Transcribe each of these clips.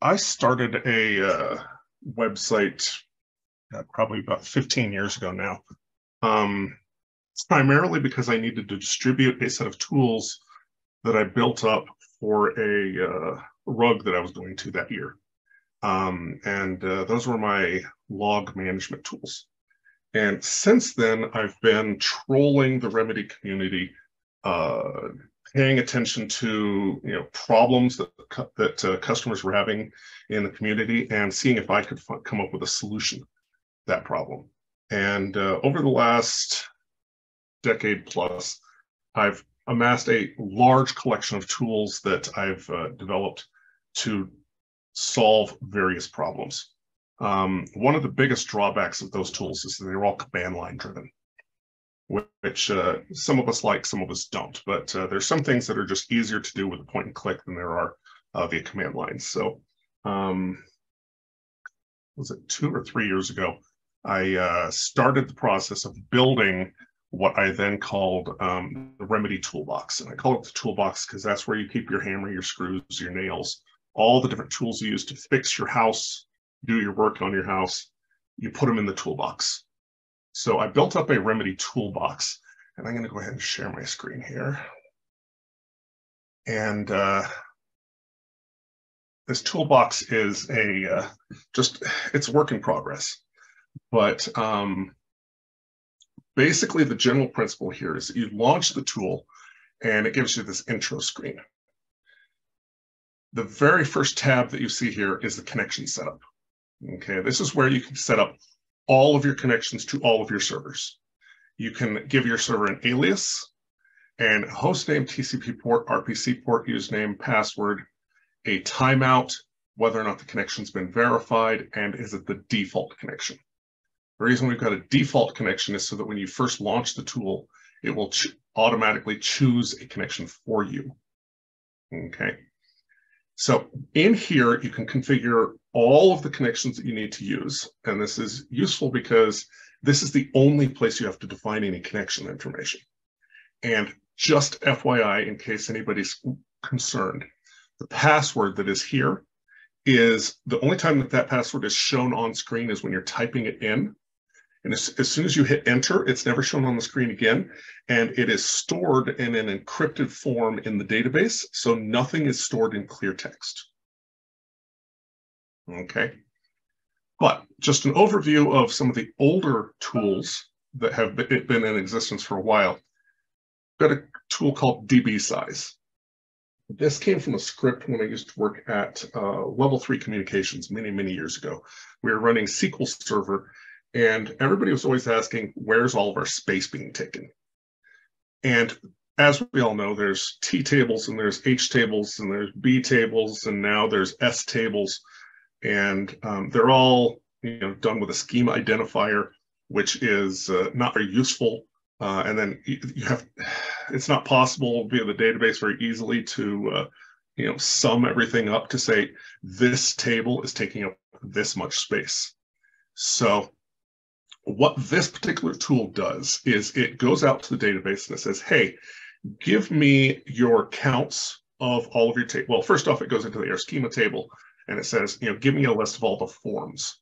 I started a website probably about 15 years ago now, um, primarily because I needed to distribute a set of tools that I built up for a rug that I was going to that year. And those were my log management tools. And since then, I've been trolling the Remedy community, uh, paying attention to problems that customers were having in the community, and seeing if I could come up with a solution to that problem. And over the last decade plus, I've amassed a large collection of tools that I've developed to solve various problems. One of the biggest drawbacks of those tools is that they're all command line driven, which some of us like, some of us don't. But there's some things that are just easier to do with a point and click than there are via command lines. So was it 2 or 3 years ago, I started the process of building what I then called the Remedy Toolbox. And I call it the Toolbox because that's where you keep your hammer, your screws, your nails, all the different tools you use to fix your house, do your work on your house. You put them in the toolbox. So I built up a Remedy Toolbox, and I'm going to go ahead and share my screen here. And this toolbox is it's a work in progress. But basically, the general principle here is that you launch the tool, and it gives you this intro screen. The very first tab that you see here is the connection setup. Okay, this is where you can set up all of your connections to all of your servers. You can give your server an alias and host name, TCP port, RPC port, username, password, a timeout, whether or not the connection's been verified, and is it the default connection. The reason we've got a default connection is so that when you first launch the tool, it will automatically choose a connection for you. Okay. So in here, you can configure all of the connections that you need to use. And this is useful because this is the only place you have to define any connection information. And just FYI, in case anybody's concerned, the password that is here is the only time that that password is shown on screen is when you're typing it in. And as soon as you hit enter, it's never shown on the screen again. And it is stored in an encrypted form in the database. So nothing is stored in clear text. Okay. But just an overview of some of the older tools that have been in existence for a while. I've got a tool called DB size. This came from a script when I used to work at Level 3 Communications many, many years ago. We were running SQL Server, and everybody was always asking, where's all of our space being taken? And as we all know, there's T tables, and there's H tables, and there's B tables, and now there's S tables. And they're all done with a schema identifier, which is not very useful. And then it's not possible via the database very easily to sum everything up to say this table is taking up this much space. So what this particular tool does is it goes out to the database and it says, hey, give me your counts of all of your tables. Well, first off, it goes into the AR schema table and it says, give me a list of all the forms.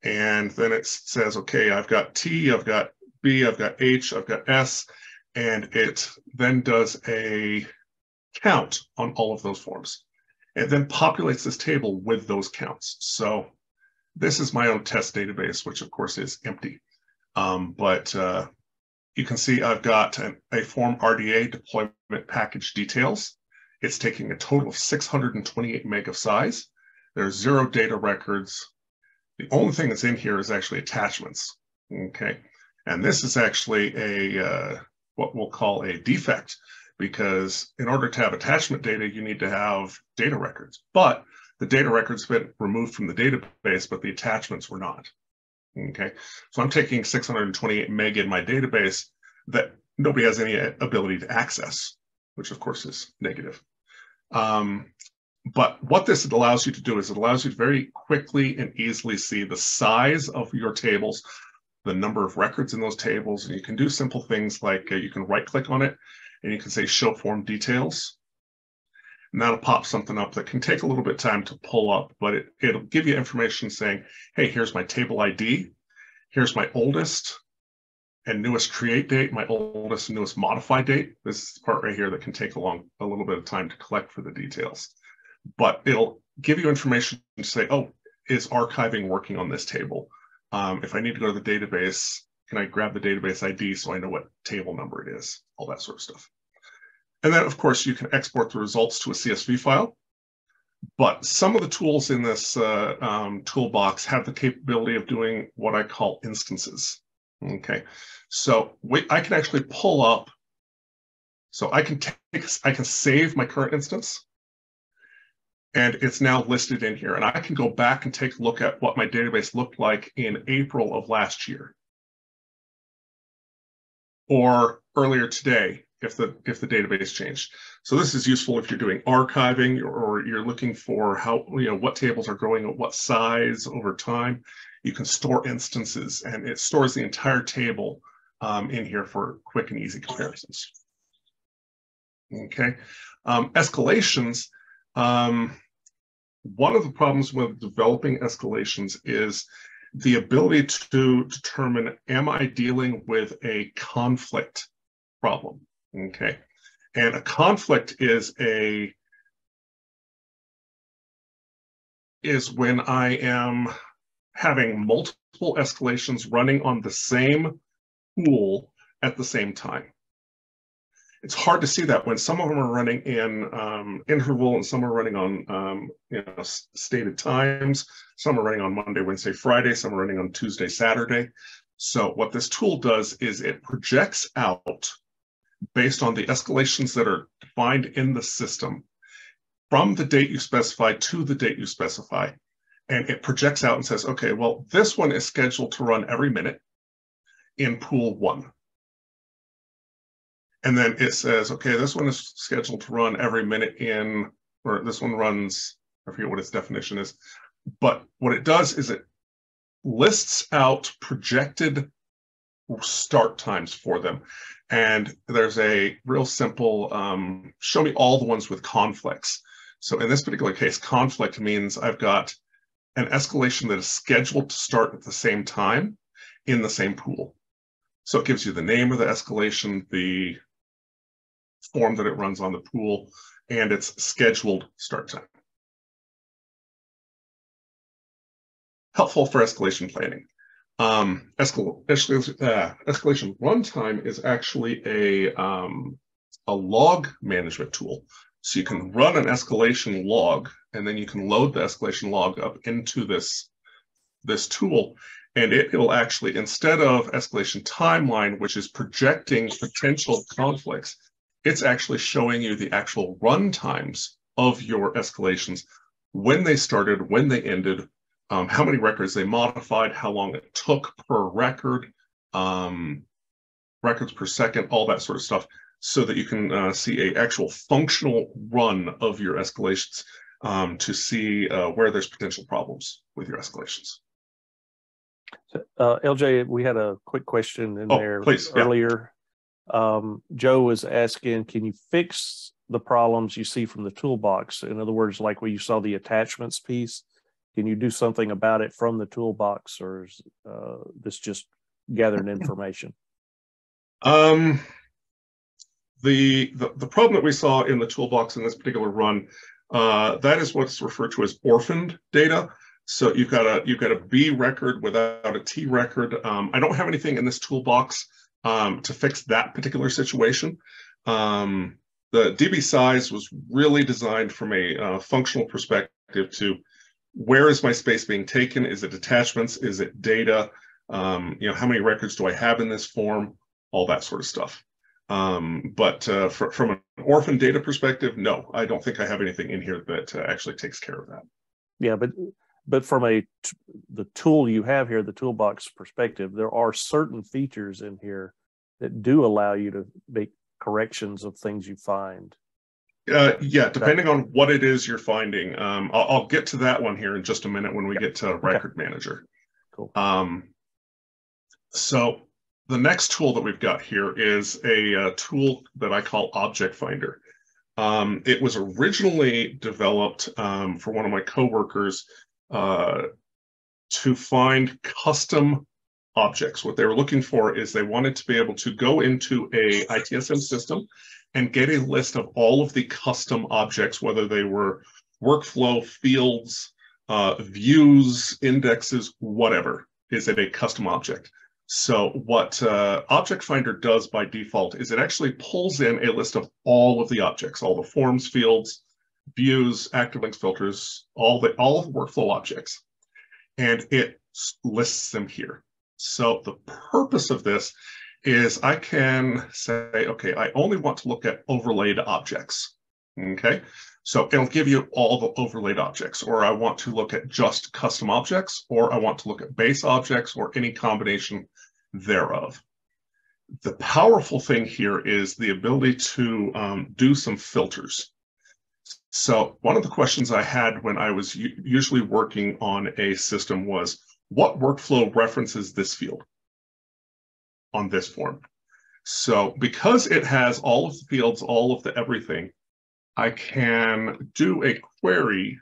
And then it says, okay, I've got T, I've got B, I've got H, I've got S, and it then does a count on all of those forms. It then populates this table with those counts. So this is my own test database, which of course is empty. But you can see I've got a form RDA deployment package details. It's taking a total of 628 meg of size. There's 0 data records. The only thing that's in here is actually attachments. Okay. And this is actually a what we'll call a defect, because in order to have attachment data, you need to have data records. But the data records have been removed from the database, but the attachments were not. Okay, so I'm taking 628 meg in my database that nobody has any ability to access, which of course is negative. But what this allows you to do is it allows you to very quickly and easily see the size of your tables, the number of records in those tables, and you can do simple things like you can right-click on it and you can say show form details. and that'll pop something up that can take a little bit of time to pull up, but it'll give you information saying, hey, here's my table ID, here's my oldest and newest create date, my oldest and newest modify date. This is the part right here that can take a little bit of time to collect for the details. But it'll give you information to say, oh, is archiving working on this table? If I need to go to the database, can I grab the database ID so I know what table number it is? All that sort of stuff. And then, of course, you can export the results to a CSV file. But some of the tools in this toolbox have the capability of doing what I call instances. Okay, so I can actually pull up. So I can save my current instance, and it's now listed in here. And I can go back and take a look at what my database looked like in April of last year, or earlier today, if the database changed. So this is useful if you're doing archiving or you're looking for how, what tables are growing at what size over time. You can store instances, and it stores the entire table in here for quick and easy comparisons. Okay, escalations. One of the problems with developing escalations is the ability to determine, am I dealing with a conflict problem? Okay, and a conflict is when I am having multiple escalations running on the same pool at the same time. It's hard to see that when some of them are running in interval and some are running on stated times. Some are running on Monday, Wednesday, Friday. Some are running on Tuesday, Saturday. So what this tool does is it projects out based on the escalations that are defined in the system from the date you specify to the date you specify. And it projects out and says, okay, well, this one is scheduled to run every minute in pool 1. And then it says, okay, this one is scheduled to run every minute or this one runs, I forget what its definition is, but what it does is it lists out projected start times for them. And there's a real simple, show me all the ones with conflicts. So in this particular case, conflict means I've got an escalation that is scheduled to start at the same time in the same pool. So it gives you the name of the escalation, the form that it runs on the pool, and its scheduled start time. Helpful for escalation planning. Escalation runtime is actually a log management tool. So you can run an escalation log, and then you can load the escalation log up into this tool, and it'll actually, instead of escalation timeline, which is projecting potential conflicts, it's actually showing you the actual run times of your escalations, when they started, when they ended, how many records they modified, how long it took per record, records per second, all that sort of stuff, so that you can see an actual functional run of your escalations to see where there's potential problems with your escalations. So, LJ, we had a quick question in there please, earlier. Yeah. Joe was asking, can you fix the problems you see from the toolbox? In other words, like where you saw the attachments piece, can you do something about it from the toolbox, or is this just gathering information? The problem that we saw in the toolbox in this particular run, that is what's referred to as orphaned data. So you've got a B record without a T record. I don't have anything in this toolbox to fix that particular situation. The DB size was really designed from a functional perspective to where is my space being taken? Is it attachments? Is it data? How many records do I have in this form? All that sort of stuff. But from an orphan data perspective, no, I don't think I have anything in here that actually takes care of that. Yeah, but from the tool you have here, the toolbox perspective, there are certain features in here that do allow you to make corrections of things you find. Yeah, depending on what it is you're finding. I'll get to that one here in just a minute when we get to Record Manager. Cool. So the next tool that we've got here is a tool that I call Object Finder. It was originally developed for one of my coworkers to find custom objects. What they were looking for is they wanted to be able to go into a ITSM system and get a list of all of the custom objects, whether they were workflow, fields, views, indexes, whatever. Is it a custom object? So what Object Finder does by default is it actually pulls in a list of all of the objects, all the forms, fields, views, active links, filters, all of the workflow objects, and it lists them here. So the purpose of this is I can say, okay, I only want to look at overlaid objects. Okay, so it'll give you all the overlaid objects, or I want to look at just custom objects, or I want to look at base objects, or any combination thereof. The powerful thing here is the ability to do some filters. So one of the questions I had when I was usually working on a system was, what workflow references this field on this form? So because it has all of the fields, all of the everything, I can do a query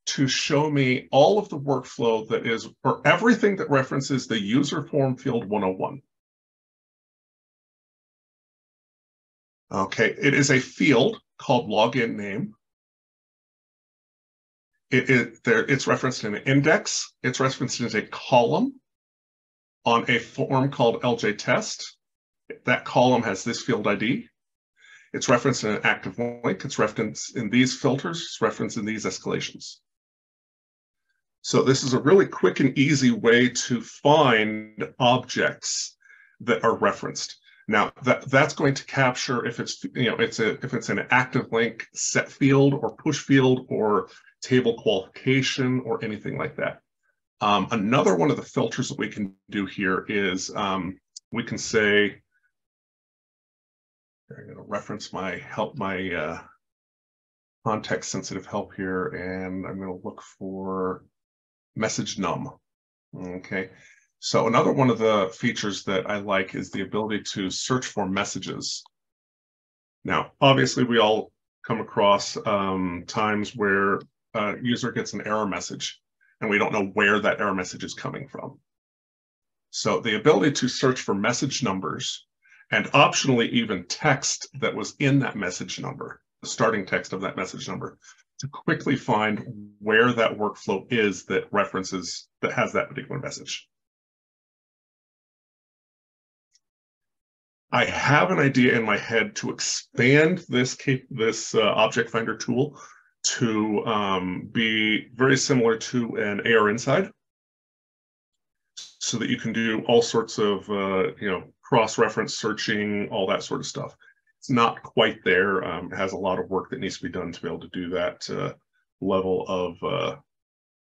to show me all of the workflow that is, or everything that references the user form field 101. Okay, it is a field called login name. It's referenced in an index. It's referenced in a column on a form called LJ test. That column has this field ID. It's referenced in an active link. It's referenced in these filters. It's referenced in these escalations. So this is a really quick and easy way to find objects that are referenced. Now that's going to capture if it's if it's an active link set field or push field or table qualification or anything like that. Another one of the filters that we can do here is we can say, I'm going to reference my context sensitive help here, and I'm going to look for message num. Okay. So another one of the features that I like is the ability to search for messages. Now, obviously, we all come across times where a user gets an error message and we don't know where that error message is coming from. So the ability to search for message numbers and optionally even text that was in that message number, the starting text of that message number, to quickly find where that workflow is that has that particular message. I have an idea in my head to expand this Object Finder tool to be very similar to an AR Inside, so that you can do all sorts of cross-reference searching, all that sort of stuff. It's not quite there. It has a lot of work that needs to be done to be able to do that level of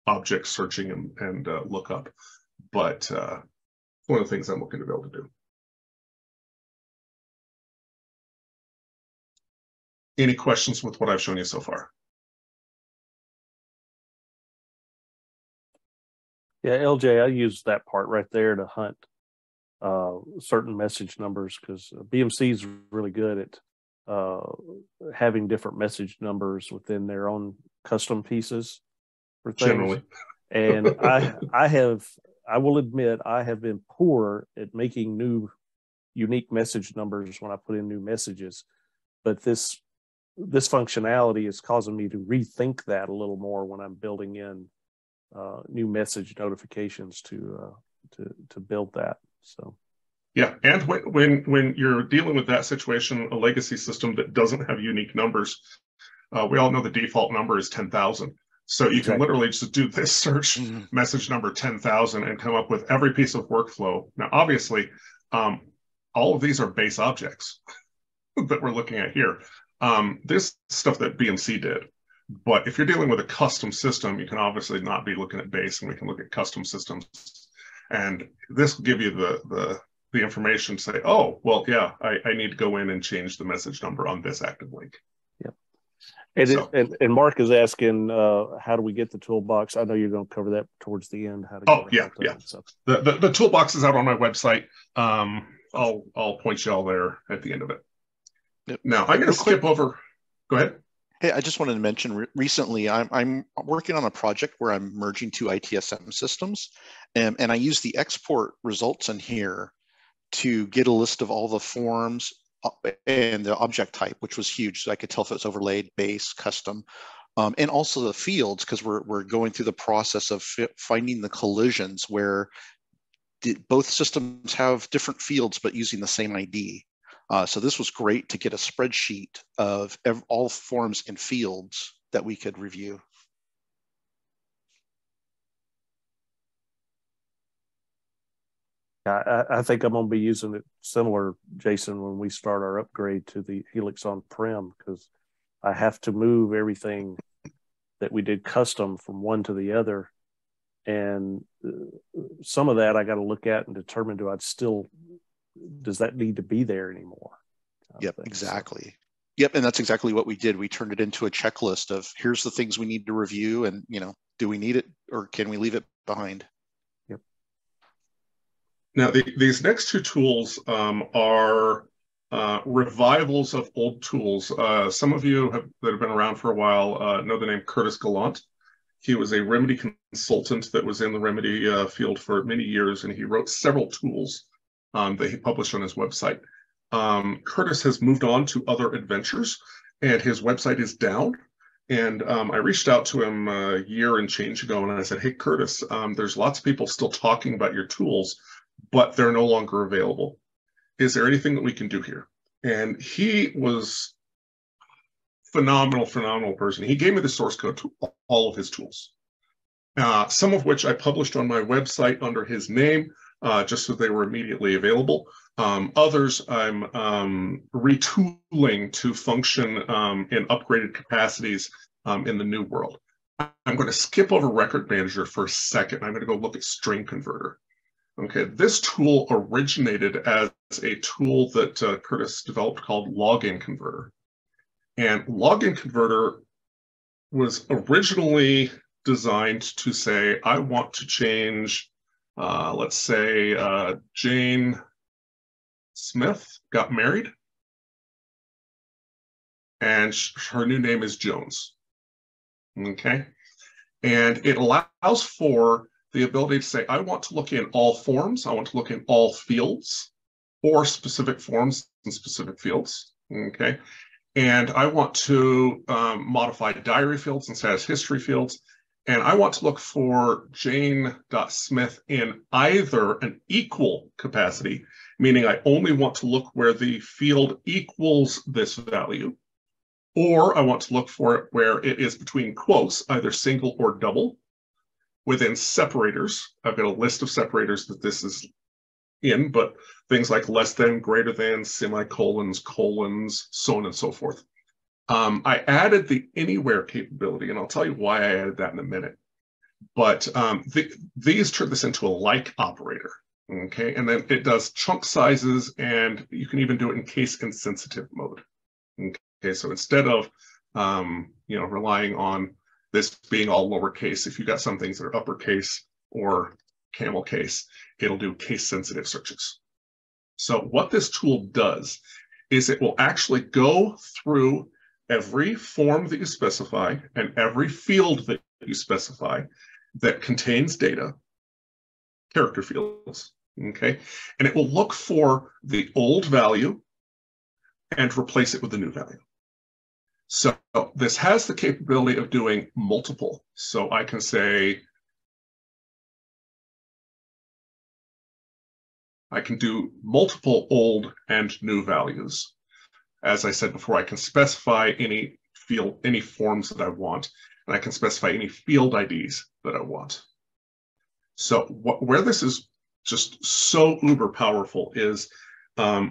object searching and lookup. But one of the things I'm looking to be able to do. Any questions with what I've shown you so far? Yeah, LJ, I use that part right there to hunt certain message numbers, because BMC is really good at having different message numbers within their own custom pieces for things. Generally. And I will admit, I have been poor at making new unique message numbers when I put in new messages, but this functionality is causing me to rethink that a little more when I'm building in new message notifications to build that. So yeah, and when you're dealing with that situation, a legacy system that doesn't have unique numbers, we all know the default number is 10,000. So you can literally just do this search message number 10,000 and come up with every piece of workflow. Now, obviously, all of these are base objects that we're looking at here. This stuff that BMC did. But if you're dealing with a custom system, you can obviously not be looking at base, and we can look at custom systems. And this will give you the information to say, oh, well, yeah, I need to go in and change the message number on this active link. Yeah. And Mark is asking, how do we get the toolbox? I know you're going to cover that towards the end. How to get yeah. So. The toolbox is out on my website. I'll point you all there at the end of it. Yep. Now I'm going to skip over. Go ahead. Hey, I just wanted to mention recently I'm working on a project where I'm merging two ITSM systems, and I use the export results in here to get a list of all the forms and the object type, which was huge. So I could tell if it was overlaid, base, custom, and also the fields, because we're going through the process of finding the collisions where both systems have different fields, but using the same ID. So this was great to get a spreadsheet of all forms and fields that we could review. I think I'm going to be using it similar, Jason, when we start our upgrade to the Helix on-prem, because I have to move everything that we did custom from one to the other. And some of that I got to look at and determine, does that need to be there anymore? Yep, exactly. So. Yep, and that's exactly what we did. We turned it into a checklist of here's the things we need to review, and do we need it or can we leave it behind? Yep. Now these next two tools are revivals of old tools. Some of you that have been around for a while know the name Curtis Gallant. He was a Remedy consultant that was in the Remedy field for many years, and he wrote several tools that he published on his website. Curtis has moved on to other adventures, and his website is down. And I reached out to him a year and change ago, and I said, hey, Curtis, there's lots of people still talking about your tools, but they're no longer available. Is there anything that we can do here? And he was phenomenal person. He gave me the source code to all of his tools, some of which I published on my website under his name, just so they were immediately available. Others I'm retooling to function in upgraded capacities in the new world. I'm going to skip over Record Manager for a second. I'm going to go look at String Converter. Okay, this tool originated as a tool that Curtis developed called Login Converter. And Login Converter was originally designed to say, I want to change, let's say, Jane Smith got married, and her new name is Jones. Okay, and it allows for the ability to say, I want to look in all forms, I want to look in all fields, or specific forms and specific fields. Okay, and I want to modify diary fields and status history fields. And I want to look for Jane.Smith in either an equal capacity, meaning I only want to look where the field equals this value, or I want to look for it where it is between quotes, either single or double. Within separators, I've got a list of separators that this is in, but things like less than, greater than, semicolons, colons, so on and so forth. I added the anywhere capability, and I'll tell you why I added that in a minute. But these turn this into a like operator, okay? And then it does chunk sizes, and you can even do it in case insensitive mode. Okay, so instead of relying on this being all lowercase, if you got some things that are uppercase or camel case, it'll do case sensitive searches. So what this tool does is it will actually go through every form that you specify and every field that you specify that contains data, character fields, okay? And it will look for the old value and replace it with the new value. So this has the capability of doing multiple. So I can say, I can do multiple old and new values. As I said before, I can specify any field, any forms that I want, and I can specify any field IDs that I want. So where this is just so uber powerful is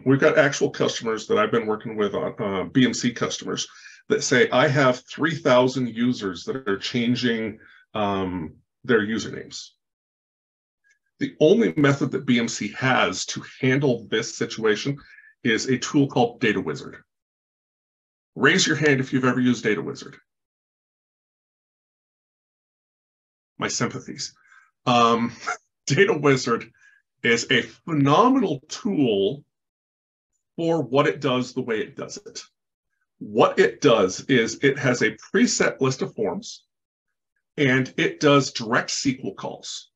we've got actual customers that I've been working with on BMC customers that say, I have 3,000 users that are changing their usernames. The only method that BMC has to handle this situation is a tool called Data Wizard. Raise your hand if you've ever used Data Wizard. My sympathies. Data Wizard is a phenomenal tool for what it does the way it does it. What it does is it has a preset list of forms, and it does direct SQL calls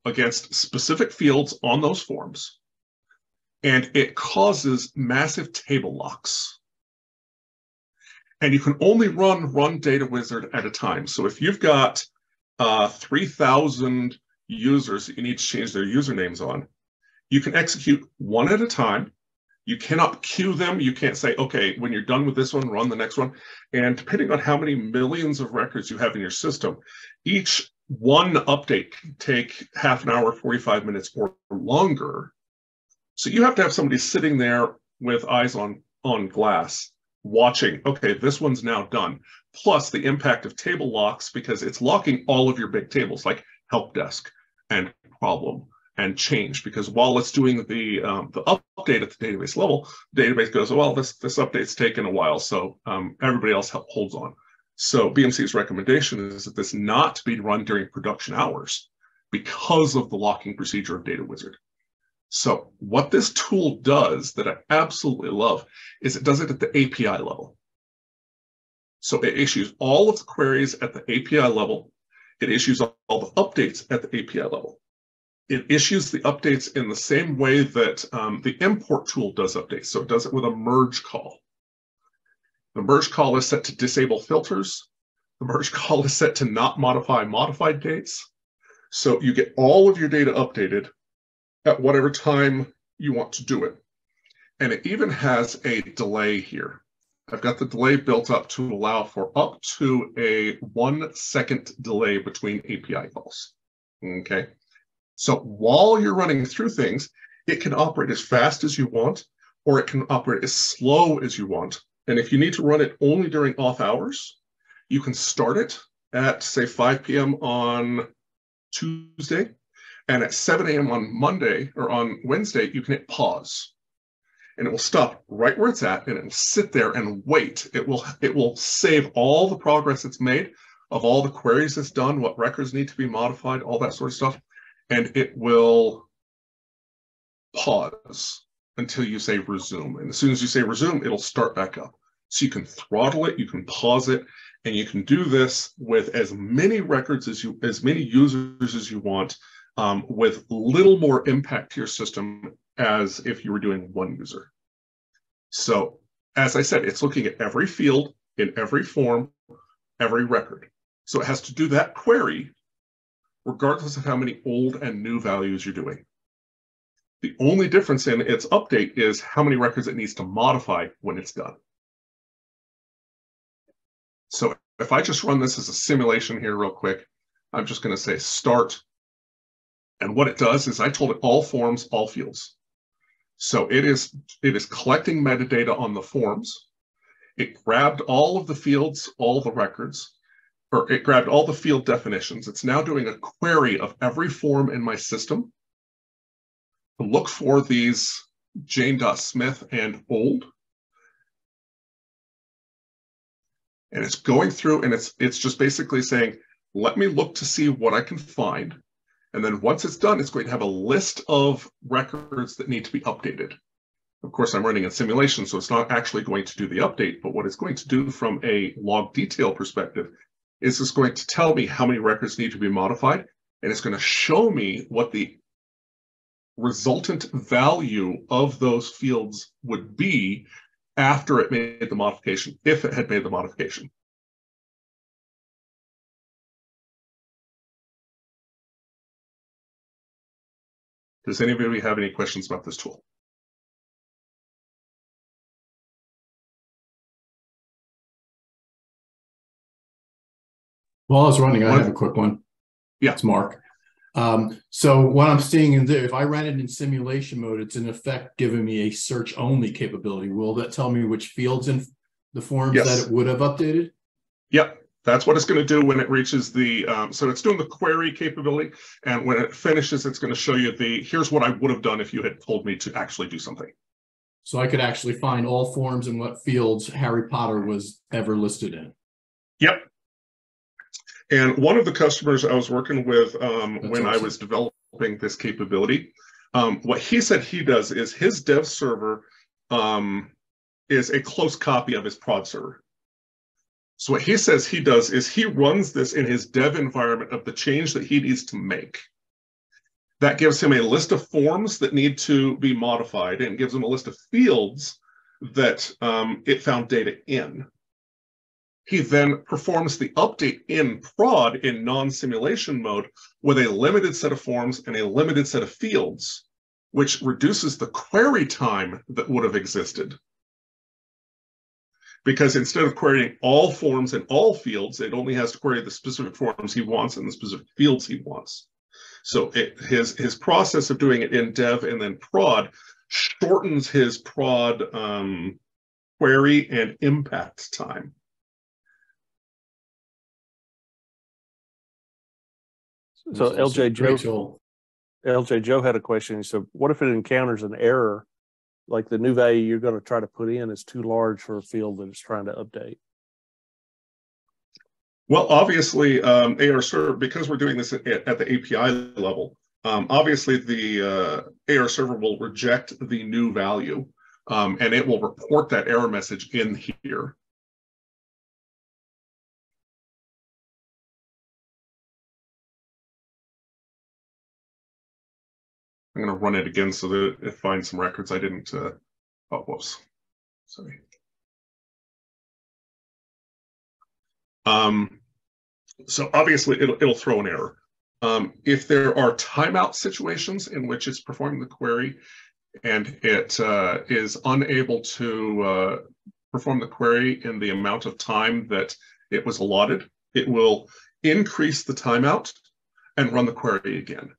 against specific fields on those forms, and it causes massive table locks. And you can only run Data Wizard at a time. So if you've got 3,000 users that you need to change their usernames on, you can execute one at a time. You cannot queue them. You can't say, okay, when you're done with this one, run the next one. And depending on how many millions of records you have in your system, each one update can take half an hour, 45 minutes or longer. So you have to have somebody sitting there with eyes on glass watching, okay, this one's now done. Plus the impact of table locks, because it's locking all of your big tables like help desk and problem and change, because while it's doing the update at the database level, the database goes, well, this update's taken a while, so everybody else holds on. So BMC's recommendation is that this not be run during production hours because of the locking procedure of Data Wizard. So what this tool does that I absolutely love is it does it at the API level. So it issues all of the queries at the API level. It issues all the updates at the API level. It issues the updates in the same way that the import tool does updates. So it does it with a merge call. The merge call is set to disable filters. The merge call is set to not modify modified dates. So you get all of your data updated at whatever time you want to do it. And it even has a delay here. I've got the delay built up to allow for up to a 1 second delay between API calls. Okay. So while you're running through things, it can operate as fast as you want, or it can operate as slow as you want. And if you need to run it only during off hours, you can start it at, say, 5 p.m. on Tuesday, and at 7 a.m. on Monday or on Wednesday, you can hit pause. And it will stop right where it's at, and it will sit there and wait. It will save all the progress it's made of all the queries it's done, what records need to be modified, all that sort of stuff. And it will pause until you say resume. And as soon as you say resume, it'll start back up. So you can throttle it, you can pause it, and you can do this with as many records as many users as you want, with little more impact to your system as if you were doing one user. So as I said, it's looking at every field in every form, every record. So it has to do that query regardless of how many old and new values you're doing. The only difference in its update is how many records it needs to modify when it's done. So if I just run this as a simulation here real quick, I'm just going to say start. And what it does is I told it all forms, all fields. So it is collecting metadata on the forms. It grabbed all of the fields, all the records, or it grabbed all the field definitions. It's now doing a query of every form in my system to look for these Jane.Smith and old. And it's going through and it's just basically saying, let me look to see what I can find. And then once it's done, it's going to have a list of records that need to be updated. Of course, I'm running a simulation, so it's not actually going to do the update, but what it's going to do from a log detail perspective is it's going to tell me how many records need to be modified, and it's going to show me what the resultant value of those fields would be after it made the modification, if it had made the modification. Does anybody have any questions about this tool? While I was running, I have a quick one. Yeah. It's Mark. So what I'm seeing in there, if I ran it in simulation mode, it's in effect giving me a search only capability. Will that tell me which fields in the forms that it would have updated? Yep. That's what it's going to do when it reaches the, so it's doing the query capability. And when it finishes, it's going to show you here's what I would have done if you had told me to actually do something. So I could actually find all forms and what fields Harry Potter was ever listed in. Yep. And one of the customers I was working with when I was developing this capability, what he said he does is his dev server is a close copy of his prod server. So what he says he does is he runs this in his dev environment of the change that he needs to make. That gives him a list of forms that need to be modified and gives him a list of fields that it found data in. He then performs the update in prod in non-simulation mode with a limited set of forms and a limited set of fields, which reduces the query time that would have existed. Because instead of querying all forms and all fields, it only has to query the specific forms he wants and the specific fields he wants. So his process of doing it in dev and then prod shortens his prod query and impact time. So LJ Joe had a question. He said, what if it encounters an error, like the new value you're going to try to put in is too large for a field that it's trying to update? Well, obviously, AR server, because we're doing this at the API level, obviously the AR server will reject the new value, and it will report that error message in here. I'm going to run it again so that it finds some records I didn't. Oh, whoops. Sorry. So obviously it'll throw an error. If there are timeout situations in which it's performing the query and it is unable to perform the query in the amount of time that it was allotted, it will increase the timeout and run the query again.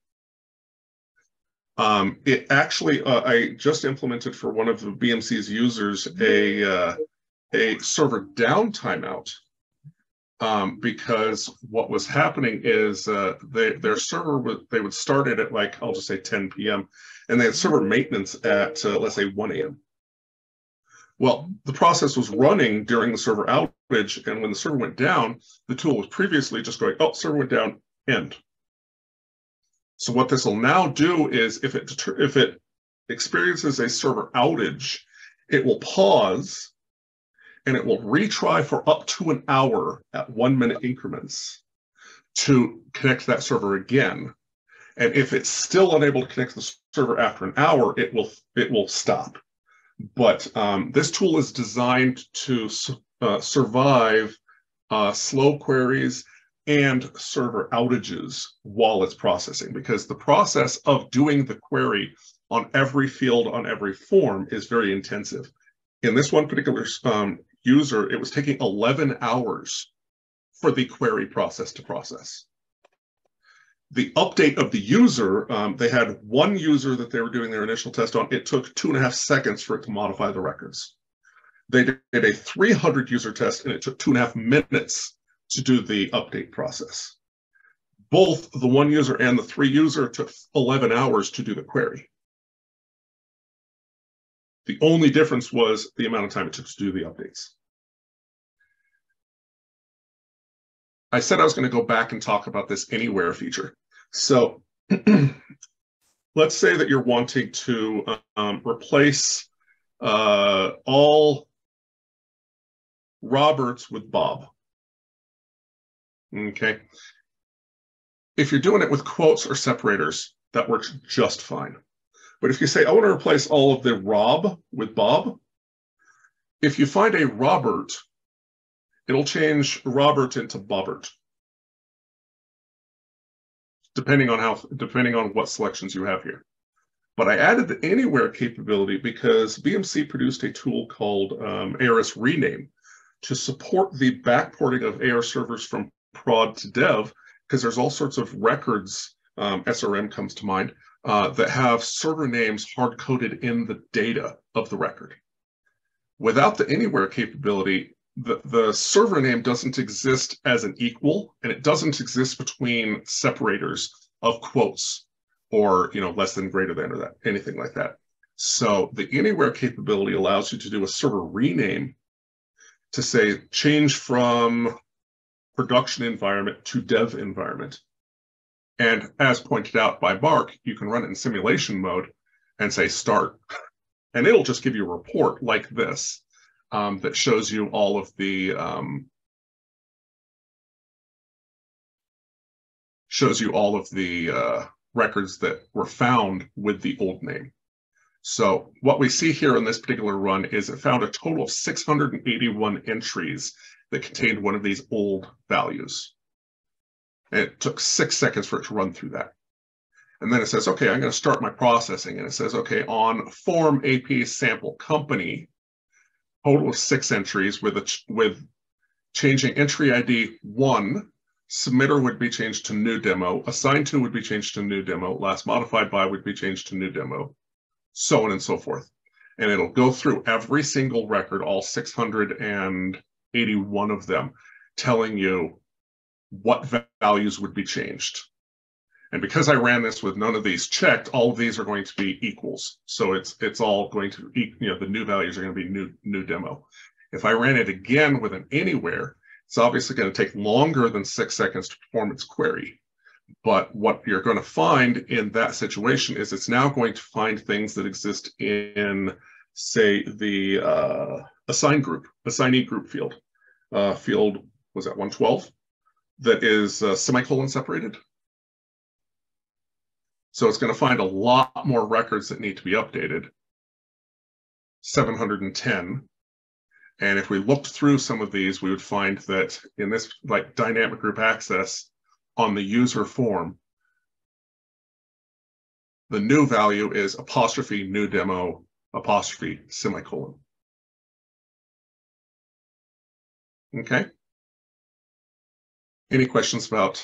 It actually, I just implemented for one of the BMC's users a server down timeout. Because what was happening is their server, they would start it at, like, I'll just say 10 p.m. and they had server maintenance at, let's say, 1 a.m. Well, the process was running during the server outage, and when the server went down, the tool was previously just going, oh, server went down, end. So what this will now do is if it experiences a server outage, it will pause and it will retry for up to an hour at 1 minute increments to connect that server again. And if it's still unable to connect the server after an hour, it will stop. But this tool is designed to survive slow queries and server outages while it's processing, because the process of doing the query on every field, on every form, is very intensive. In this one particular user, it was taking 11 hours for the query process to process. The update of the user, they had one user that they were doing their initial test on. It took 2.5 seconds for it to modify the records. They did a 300 user test, and it took 2.5 minutes to do the update process. Both the one user and the 3 user took 11 hours to do the query. The only difference was the amount of time it took to do the updates. I said I was going to go back and talk about this anywhere feature. So let's say that you're wanting to replace all Roberts with Bob. Okay. If you're doing it with quotes or separators, that works just fine. But if you say, I want to replace all of the Rob with Bob, if you find a Robert, it'll change Robert into Bobbert, depending on what selections you have here. But I added the anywhere capability because BMC produced a tool called ARS Rename to support the backporting of AR servers from prod to dev, because there's all sorts of records, SRM comes to mind, that have server names hard-coded in the data of the record. Without the anywhere capability, the server name doesn't exist as an equal, and it doesn't exist between separators of quotes or, less than, greater than, or that, anything like that. So the anywhere capability allows you to do a server rename to say change from production environment to dev environment. And as pointed out by Mark, you can run it in simulation mode and say start, and it'll just give you a report like this. that shows you all of the records that were found with the old name. So what we see here in this particular run is it found a total of 681 entries that contained one of these old values. And it took 6 seconds for it to run through that. And then it says, okay, I'm going to start my processing. And it says, okay, on form AP sample company, total of 6 entries with changing entry ID 1, submitter would be changed to new demo, assigned to would be changed to new demo, last modified by would be changed to new demo, so on and so forth. And it'll go through every single record, all 681 of them, telling you what values would be changed. And because I ran this with none of these checked, all of these are going to be equals. So it's all going to, the new values are going to be new demo. If I ran it again with an anywhere, it's obviously going to take longer than 6 seconds to perform its query. But what you're going to find in that situation is it's now going to find things that exist in, say, the assignee group field. Field, was that 112? That is semicolon separated. So it's going to find a lot more records that need to be updated, 710. And if we looked through some of these, we would find that in this like dynamic group access on the user form, the new value is apostrophe new demo apostrophe semicolon. Okay. Any questions about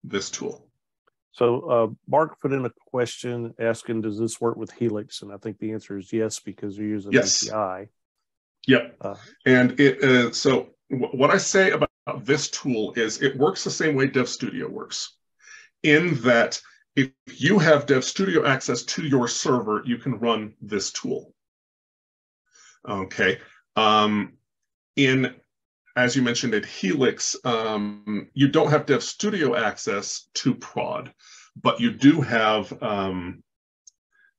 this tool? So Mark put in a question asking, does this work with Helix? And I think the answer is yes, because you're using API. Yep. And so what I say about this tool is it works the same way Dev Studio works, in that if you have Dev Studio access to your server, you can run this tool. Okay. As you mentioned at Helix, you don't have Dev Studio access to prod, but you do have,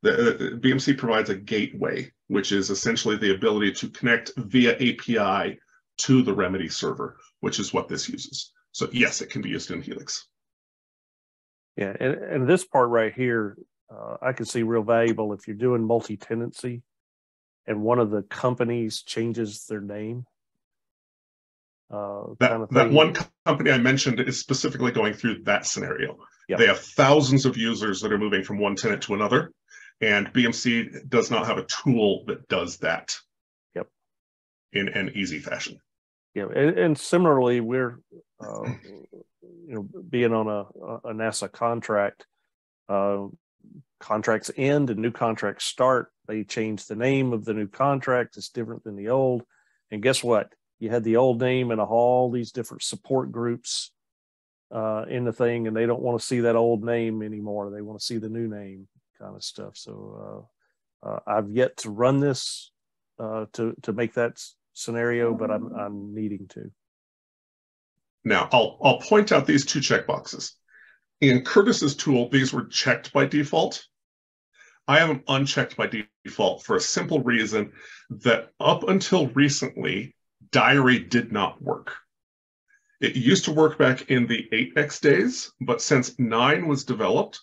the BMC provides a gateway, which is essentially the ability to connect via API to the Remedy server, which is what this uses. So yes, it can be used in Helix. Yeah, and this part right here, I can see real valuable if you're doing multi-tenancy and one of the companies changes their name. That one company I mentioned is specifically going through that scenario. Yep. They have thousands of users that are moving from one tenant to another, and BMC does not have a tool that does that. Yep. In an easy fashion. Yeah, and similarly, we're being on a NASA contract. Contracts end and new contracts start. They change the name of the new contract. It's different than the old. And guess what? You had the old name and all these different support groups in the thing, and they don't want to see that old name anymore. They want to see the new name kind of stuff. So I've yet to run this to make that scenario, but I'm needing to. Now, I'll point out these two checkboxes. In Curtis's tool, these were checked by default. I have them unchecked by default for a simple reason that up until recently, diary did not work. It used to work back in the 8X days, but since 9 was developed,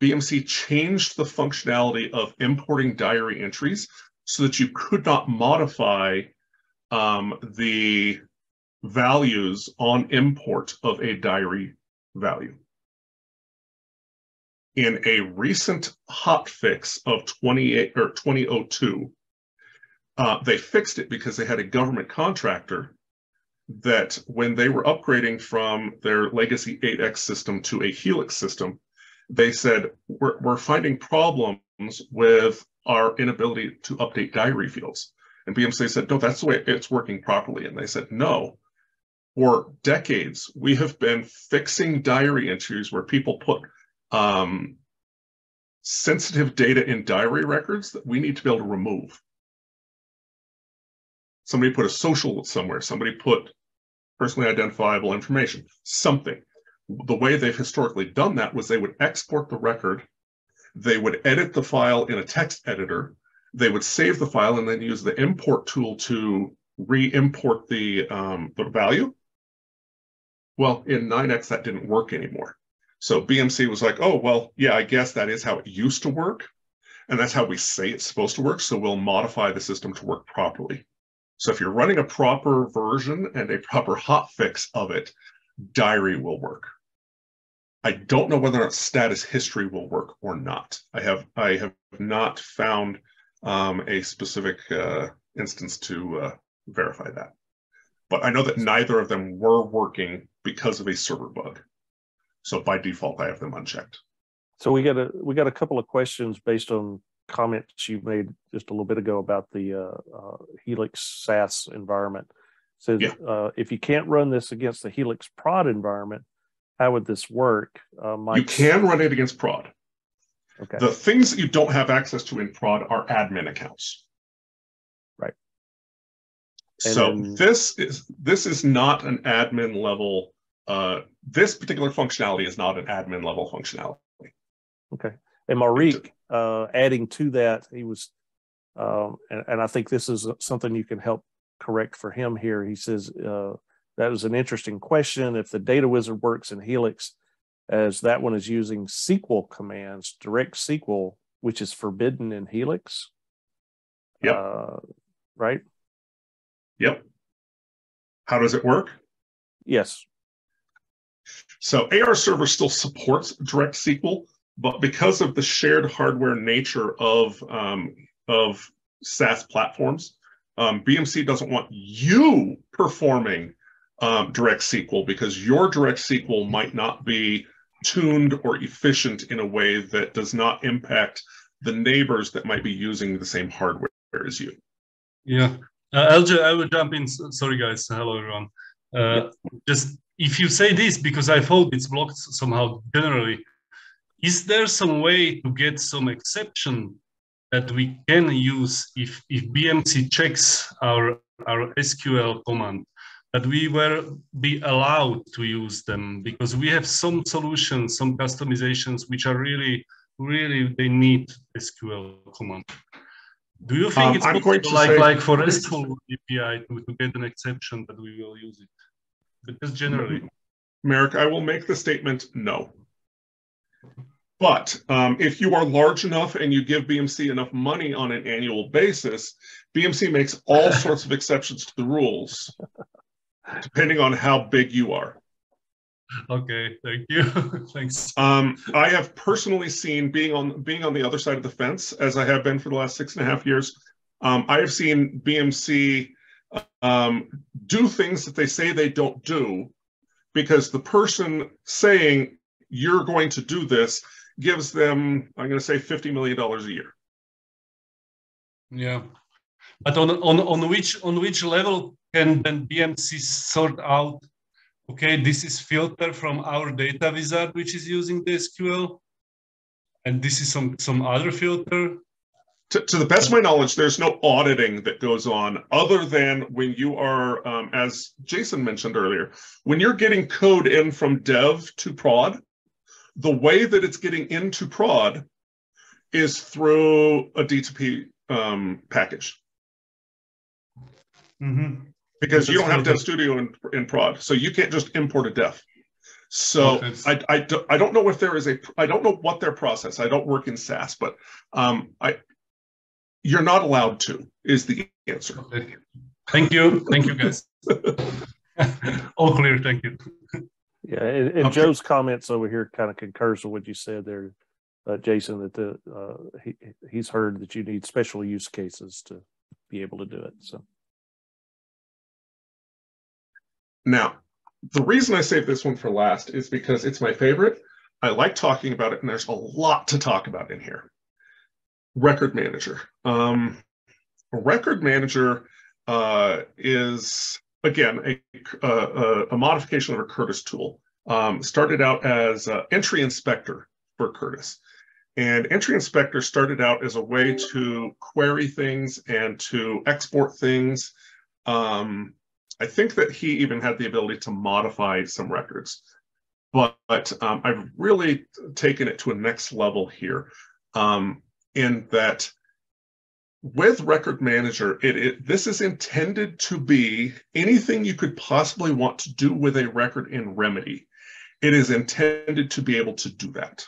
BMC changed the functionality of importing diary entries so that you could not modify the values on import of a diary value. In a recent hotfix of 2002, they fixed it because they had a government contractor that when they were upgrading from their legacy 8X system to a Helix system, they said, we're finding problems with our inability to update diary fields. And BMC said, no, that's the way it's working properly. And they said, no, for decades, we have been fixing diary entries where people put sensitive data in diary records that we need to be able to remove. Somebody put a social somewhere, somebody put personally identifiable information, something. The way they've historically done that was they would export the record, they would edit the file in a text editor, they would save the file and then use the import tool to re-import the value. Well, in 9X, that didn't work anymore. So BMC was like, oh, well, yeah, I guess that is how it used to work. And that's how we say it's supposed to work. So we'll modify the system to work properly. So if you're running a proper version and a proper hotfix of it, diary will work. I don't know whether or not status history will work or not. I have not found a specific instance to verify that. But I know that neither of them were working because of a server bug. So by default, I have them unchecked. So we got a couple of questions based on comments you made just a little bit ago about the Helix SAS environment. It says, yeah. If you can't run this against the Helix prod environment, how would this work? You can run it against prod. Okay. The things that you don't have access to in prod are admin accounts. Right. So this is not an admin level. This particular functionality is not an admin level functionality. Okay. And Mark, adding to that, he was, and I think this is something you can help correct for him here. He says, that was an interesting question. If the data wizard works in Helix, as that one is using SQL commands, direct SQL, which is forbidden in Helix. Yep. Right? Yep. How does it work? Yes. So AR Server still supports direct SQL, but because of the shared hardware nature of SaaS platforms, BMC doesn't want you performing direct SQL because your direct SQL might not be tuned or efficient in a way that does not impact the neighbors that might be using the same hardware as you. Yeah, I will jump in. Sorry, guys. Hello, everyone. Just if you say this, because I thought it's blocked somehow generally, is there some way to get some exception that we can use if BMC checks our SQL command, that we will be allowed to use them? Because we have some solutions, some customizations, which are really, they need SQL command. Do you think it's possible, like for RESTful API, to get an exception that we will use it? But just generally. Mark, I will make the statement no. But if you are large enough and you give BMC enough money on an annual basis, BMC makes all sorts of exceptions to the rules, depending on how big you are. Okay, thank you. Thanks. I have personally seen, being on the other side of the fence, as I have been for the last 6.5 years, I have seen BMC do things that they say they don't do because the person saying you're going to do this gives them, I'm going to say, $50 million a year. Yeah, but on which level can then BMC sort out? Okay, this is filter from our data wizard, which is using the SQL, and this is some other filter. To the best of my knowledge, there's no auditing that goes on other than when you are, as Jason mentioned earlier, when you're getting code in from dev to prod, the way that it's getting into prod is through a D2P package. Mm-hmm. Because you don't have Dev Studio in prod, so you can't just import a def. So okay. I don't know if there is I don't know what their process. I don't work in SaaS, but you're not allowed to is the answer. Okay. Thank you guys. All clear. Thank you. Yeah, and okay. Joe's comments over here kind of concurs with what you said there, Jason. That he's heard that you need special use cases to be able to do it. So. Now, the reason I saved this one for last is because it's my favorite. I like talking about it, and there's a lot to talk about in here. Record Manager. A Record Manager is, again, a modification of a Curtis tool. Started out as Entry Inspector for Curtis. And Entry Inspector started out as a way to query things and to export things. I think that he even had the ability to modify some records, but I've really taken it to a next level here in that with Record Manager, this is intended to be anything you could possibly want to do with a record in Remedy. It is intended to be able to do that.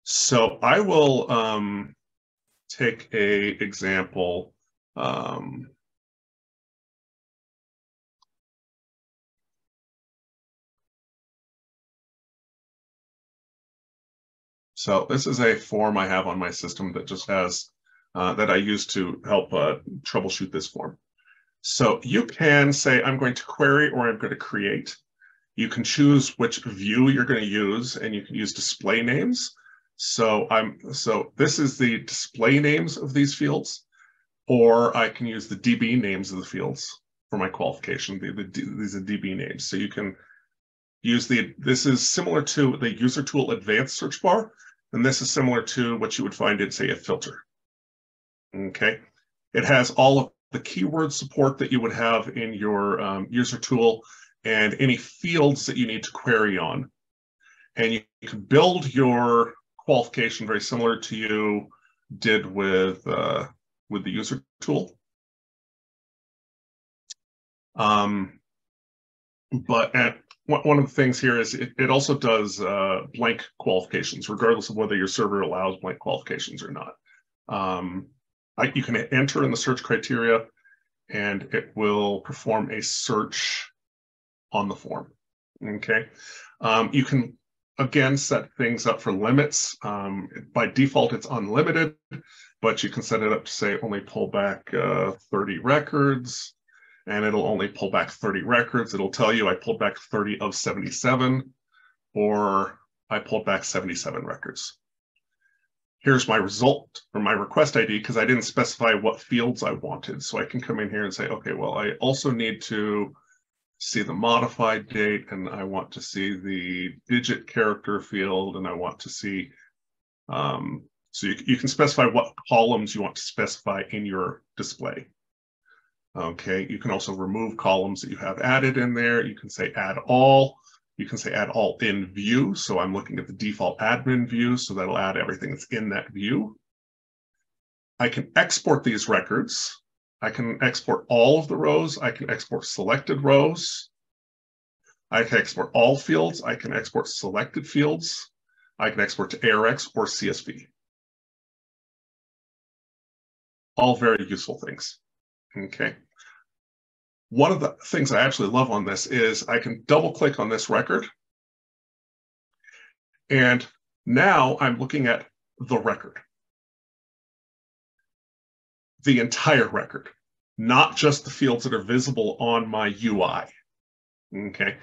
So I will take an example. So this is a form I have on my system that just has, that I use to help troubleshoot this form. So you can say, I'm going to query or I'm going to create. You can choose which view you're going to use, and you can use display names. So this is the display names of these fields, or I can use the DB names of the fields for my qualification. These are DB names. So you can use this is similar to the user tool advanced search bar, and this is similar to what you would find in, say, a filter. Okay. It has all of the keyword support that you would have in your user tool and any fields that you need to query on. And you can build your qualification very similar to you did with the user tool. But one of the things here is it also does blank qualifications, regardless of whether your server allows blank qualifications or not. You can enter in the search criteria, and it will perform a search on the form. Okay. You can, again, set things up for limits. By default, it's unlimited, but you can set it up to say only pull back 30 records, and it'll only pull back 30 records. It'll tell you I pulled back 30 of 77, or I pulled back 77 records. Here's my result or my request ID, because I didn't specify what fields I wanted. So I can come in here and say, okay, well, I also need to see the modified date, and I want to see the digit character field, and I want to see, so you can specify what columns you want to specify in your display. Okay, you can also remove columns that you have added in there. You can say add all. You can say add all in view. So I'm looking at the default admin view, so that'll add everything that's in that view. I can export these records. I can export all of the rows. I can export selected rows. I can export all fields. I can export selected fields. I can export to ARX or CSV. All very useful things. Okay. One of the things I actually love on this is I can double click on this record. And now I'm looking at the record. The entire record, not just the fields that are visible on my UI. Okay.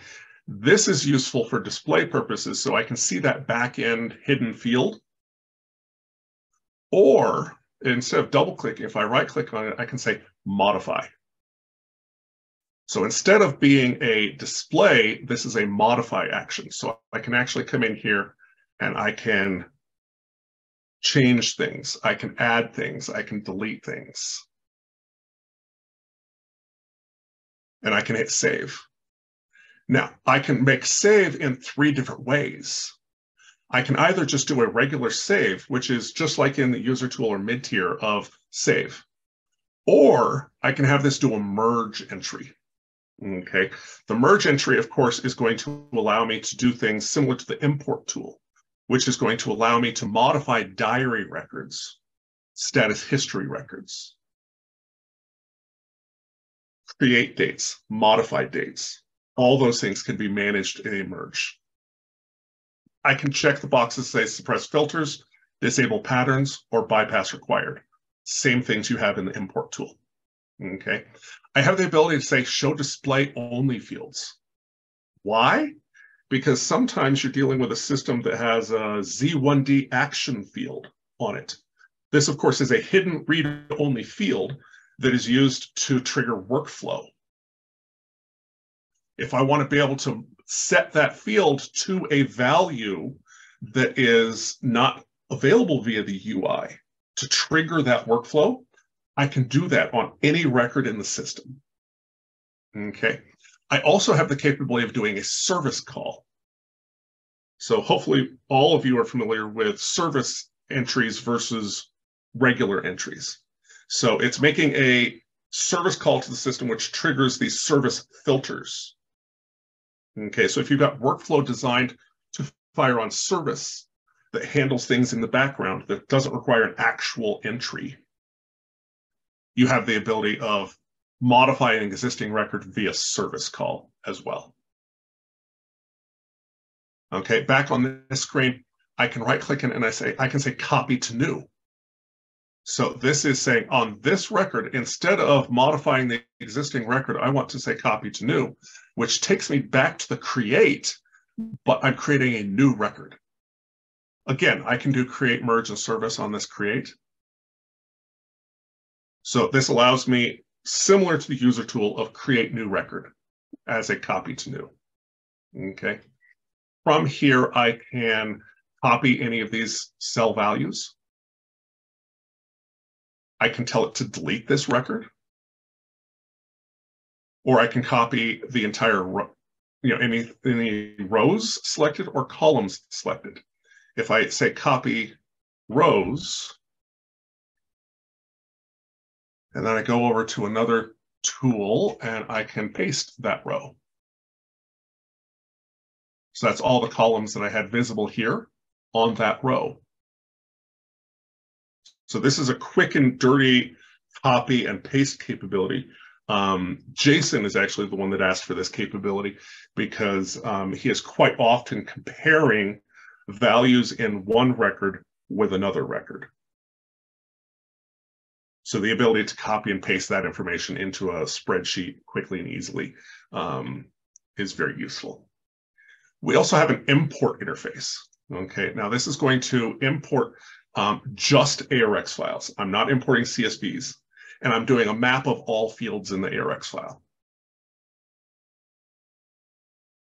This is useful for display purposes, so I can see that back-end hidden field. Or instead of double clicking, if I right click on it, I can say modify. So instead of being a display, this is a modify action. So I can actually come in here and I can change things. I can add things. I can delete things. And I can hit save. Now, I can make save in 3 different ways. I can either just do a regular save, which is just like in the user tool or mid-tier of save, or I can have this do a merge entry. Okay, the merge entry, of course, is going to allow me to do things similar to the import tool, which is going to allow me to modify diary records, status history records, create dates, modify dates. All those things can be managed in a merge. I can check the boxes that say suppress filters, disable patterns, or bypass required. Same things you have in the import tool. Okay. I have the ability to say show display only fields. Why? Because sometimes you're dealing with a system that has a Z1D action field on it. This, of course, is a hidden read-only field that is used to trigger workflow. If I want to be able to set that field to a value that is not available via the UI to trigger that workflow, I can do that on any record in the system. Okay. I also have the capability of doing a service call. So hopefully all of you are familiar with service entries versus regular entries. So it's making a service call to the system which triggers these service filters. Okay, so if you've got workflow designed to fire on service that handles things in the background that doesn't require an actual entry, you have the ability of modifying an existing record via service call as well. Okay, back on this screen, I can right click and I can say copy to new. So this is saying on this record, instead of modifying the existing record, I want to say copy to new, which takes me back to the create, but I'm creating a new record. Again, I can do create, merge, and service on this create. So this allows me, similar to the user tool, of create new record as a copy to new. Okay. From here, I can copy any of these cell values. I can tell it to delete this record, or I can copy the entire row, any rows selected or columns selected. If I say copy rows, and then I go over to another tool and I can paste that row. So that's all the columns that I had visible here on that row. So this is a quick and dirty copy and paste capability. Jason is actually the one that asked for this capability because he is quite often comparing values in one record with another record. So the ability to copy and paste that information into a spreadsheet quickly and easily is very useful. We also have an import interface. Okay, now this is going to import just ARX files. I'm not importing CSVs, and I'm doing a map of all fields in the ARX file.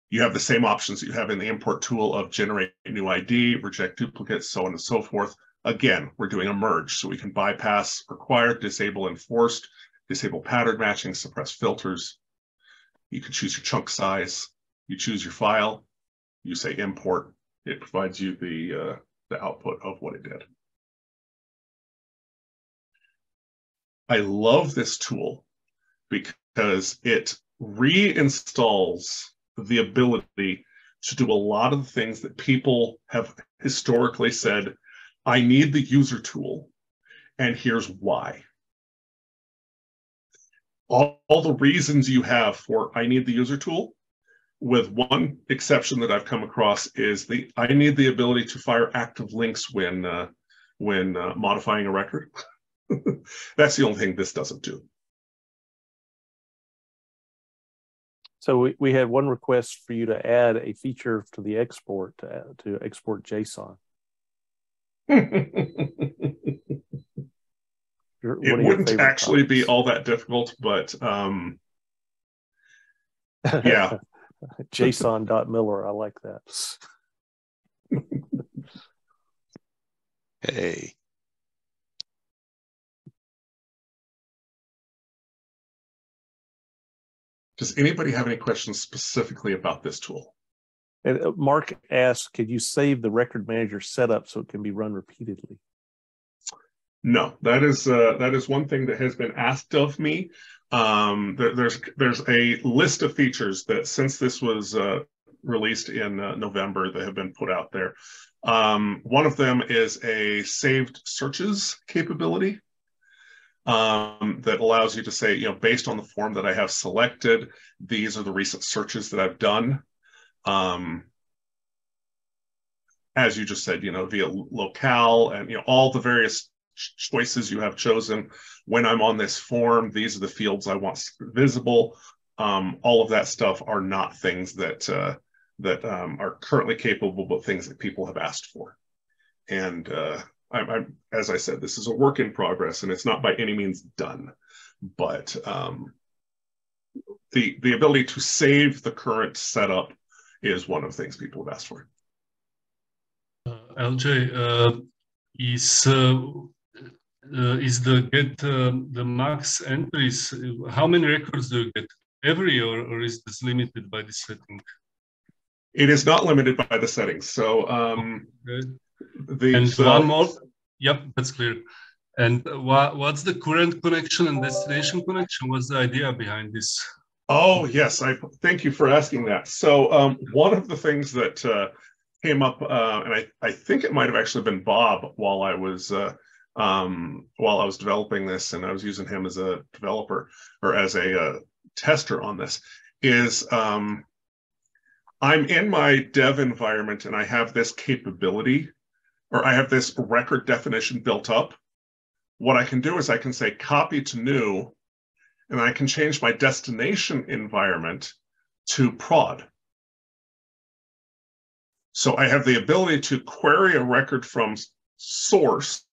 You have the same options that you have in the import tool of generate new ID, reject duplicates, so on and so forth. Again, we're doing a merge, so we can bypass required, disable enforced, disable pattern matching, suppress filters. You can choose your chunk size. You choose your file. You say import. It provides you the output of what it did. I love this tool because it reinstalls the ability to do a lot of the things that people have historically said, I need the user tool, and here's why. All the reasons you have for I need the user tool, with one exception that I've come across, is I need the ability to fire active links when modifying a record. That's the only thing this doesn't do. So we had one request for you to add a feature to the export to export JSON. It wouldn't actually be all that difficult, but yeah. JSON.Miller, I like that. Hey. Does anybody have any questions specifically about this tool? And Mark asked, could you save the record manager setup so it can be run repeatedly? No, that is one thing that has been asked of me. There's a list of features that, since this was released in November, that have been put out there. One of them is a saved searches capability that allows you to say, based on the form that I have selected, these are the recent searches that I've done. As you just said, via locale and all the various choices you have chosen. When I'm on this form, these are the fields I want visible. All of that stuff are not things that are currently capable, but things that people have asked for. And as I said, this is a work in progress, and it's not by any means done. But the ability to save the current setup is one of the things people have asked for. LJ, is the get the max entries? How many records do you get every, or is this limited by the setting? It is not limited by the settings. So okay. One more. Yep, that's clear. And what's the current connection and destination connection? What's the idea behind this? Oh, yes. Thank you for asking that. So one of the things that came up, and I think it might have actually been Bob while I was developing this, and I was using him as a developer or as a tester on this, is I'm in my dev environment and I have this capability, or I have this record definition built up. What I can do is I can say copy to new, and I can change my destination environment to prod. So I have the ability to query a record from source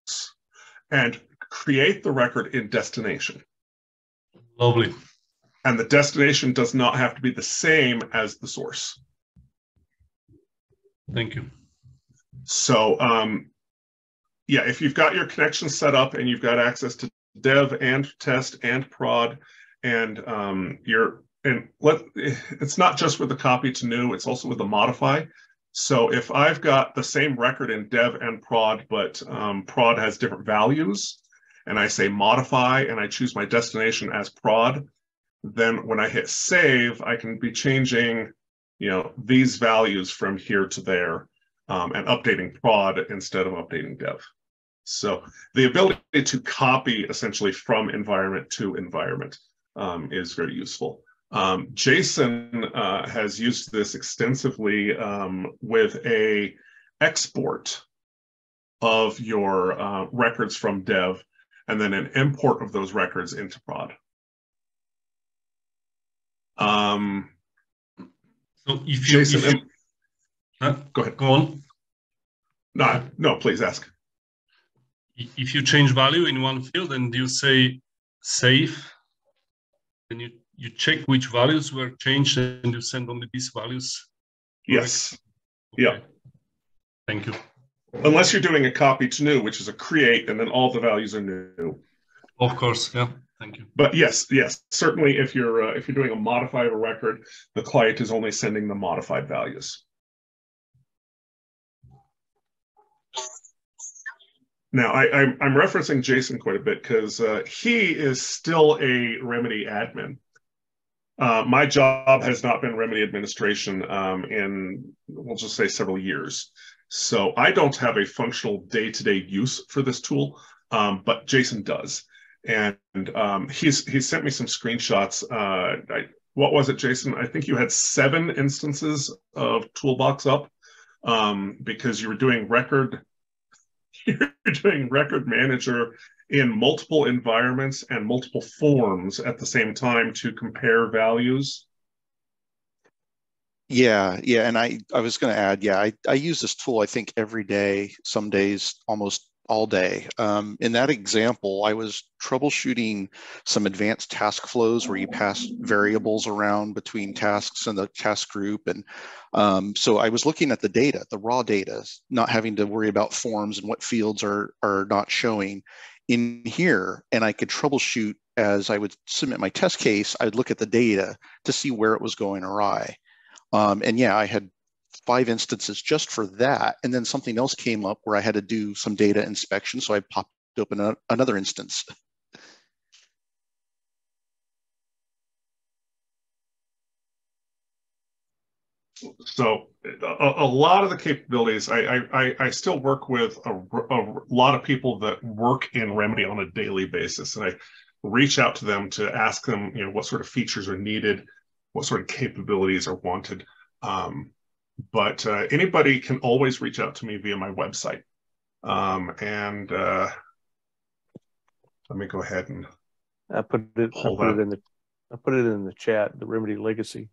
and create the record in destination. Lovely. And the destination does not have to be the same as the source. Thank you. So yeah, if you've got your connection set up and you've got access to dev and test and prod, and it's not just with the copy to new, it's also with the modify. So if I've got the same record in dev and prod, but prod has different values, and I say modify and I choose my destination as prod, then when I hit save, I can be changing, these values from here to there, and updating prod instead of updating dev. So the ability to copy essentially from environment to environment is very useful. Jason has used this extensively with a export of your records from dev, and then an import of those records into prod. So if Jason, go ahead. Go on. No, please ask. If you change value in one field and you say save, then you check which values were changed and you send only these values. Yes. Okay. Yeah. Thank you. Unless you're doing a copy to new, which is a create, and then all the values are new. Of course, yeah. Thank you. But yes, certainly if you're doing a modify of a record, the client is only sending the modified values. Now, I'm referencing Jason quite a bit because he is still a Remedy admin. My job has not been Remedy administration in, we'll just say, several years. So I don't have a functional day-to-day use for this tool, but Jason does. And he's sent me some screenshots. What was it, Jason? I think you had 7 instances of Toolbox up because you were doing record manager in multiple environments and multiple forms at the same time to compare values. Yeah. And I was going to add, I use this tool, I think, every day, some days almost all day. In that example, I was troubleshooting some advanced task flows where you pass variables around between tasks and the task group. And so I was looking at the data, the raw data, not having to worry about forms and what fields are not showing in here. And I could troubleshoot as I would submit my test case. I'd look at the data to see where it was going awry. And I had 5 instances just for that. And then something else came up where I had to do some data inspection. So I popped open another instance. So a lot of the capabilities, I still work with a lot of people that work in Remedy on a daily basis. And I reach out to them to ask them, what sort of features are needed, what sort of capabilities are wanted. But anybody can always reach out to me via my website. And let me go ahead and I put it in the chat, the Remedy Legacy.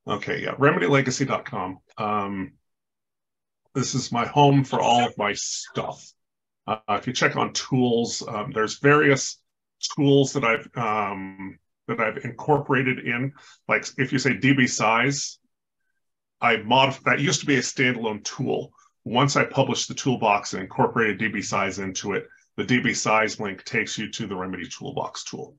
Okay, yeah, remedylegacy.com. This is my home for all of my stuff. If you check on tools, there's various tools that I've incorporated in. Like if you say DB size, that used to be a standalone tool. Once I published the toolbox and incorporated DB size into it, the DB size link takes you to the Remedy Toolbox tool.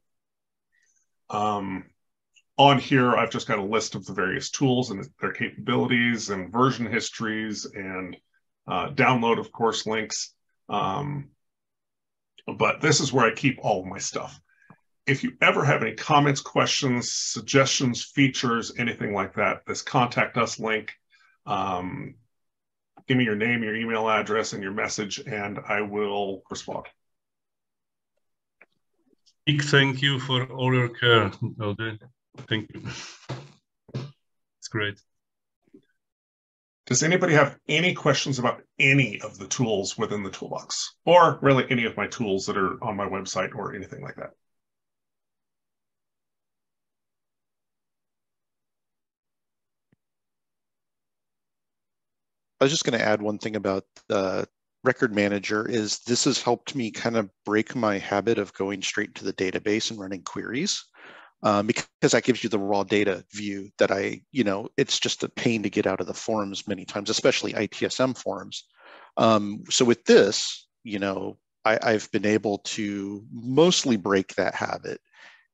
On here, I've just got a list of the various tools and their capabilities and version histories and download, of course, links. but this is where I keep all of my stuff. If you ever have any comments, questions, suggestions, features, anything like that, this contact us link, give me your name, your email address, and your message, and I will respond. Big thank you for all your care, LJ. Thank you. It's great. Does anybody have any questions about any of the tools within the toolbox, or really any of my tools that are on my website or anything like that? I was just going to add one thing about the record manager is this has helped me kind of break my habit of going straight to the database and running queries. Because that gives you the raw data view that it's just a pain to get out of the forms many times, especially ITSM forms. So with this, I've been able to mostly break that habit.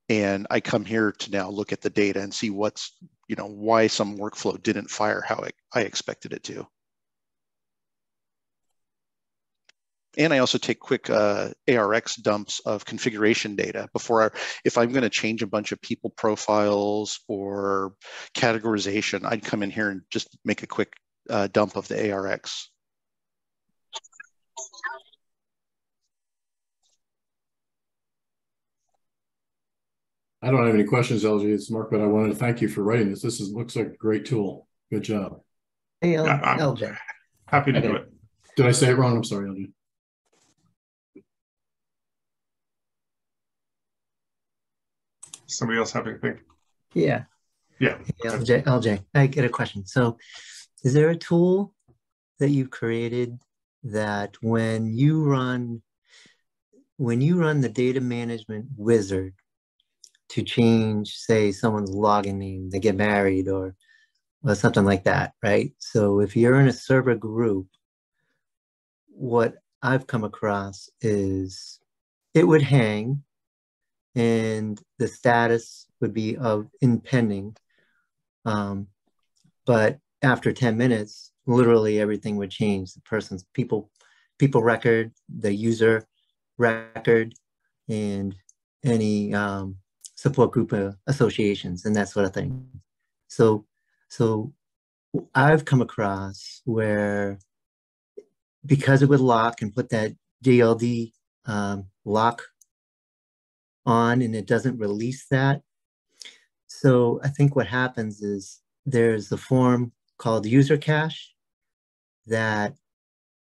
And I come here to now look at the data and see what's, why some workflow didn't fire how I expected it to. And I also take quick ARX dumps of configuration data if I'm going to change a bunch of people profiles or categorization, I'd come in here and just make a quick dump of the ARX. I don't have any questions, LG. It's Mark, but I wanted to thank you for writing this. This looks like a great tool. Good job. Hey, LJ. Happy to do it. Did I say it wrong? I'm sorry, LG. Somebody else have anything? Yeah. Yeah. Hey, LJ, I get a question. So is there a tool that you've created that when you run the data management wizard to change, say, someone's login name, they get married or something like that, right? So if you're in a server group, what I've come across is it would hang and the status would be of pending. But after 10 minutes, literally everything would change. The person's people record, the user record, and any support group associations and that sort of thing. So I've come across where, because it would lock and put that DLD lock on and it doesn't release that. So I think what happens is there's a form called user cache that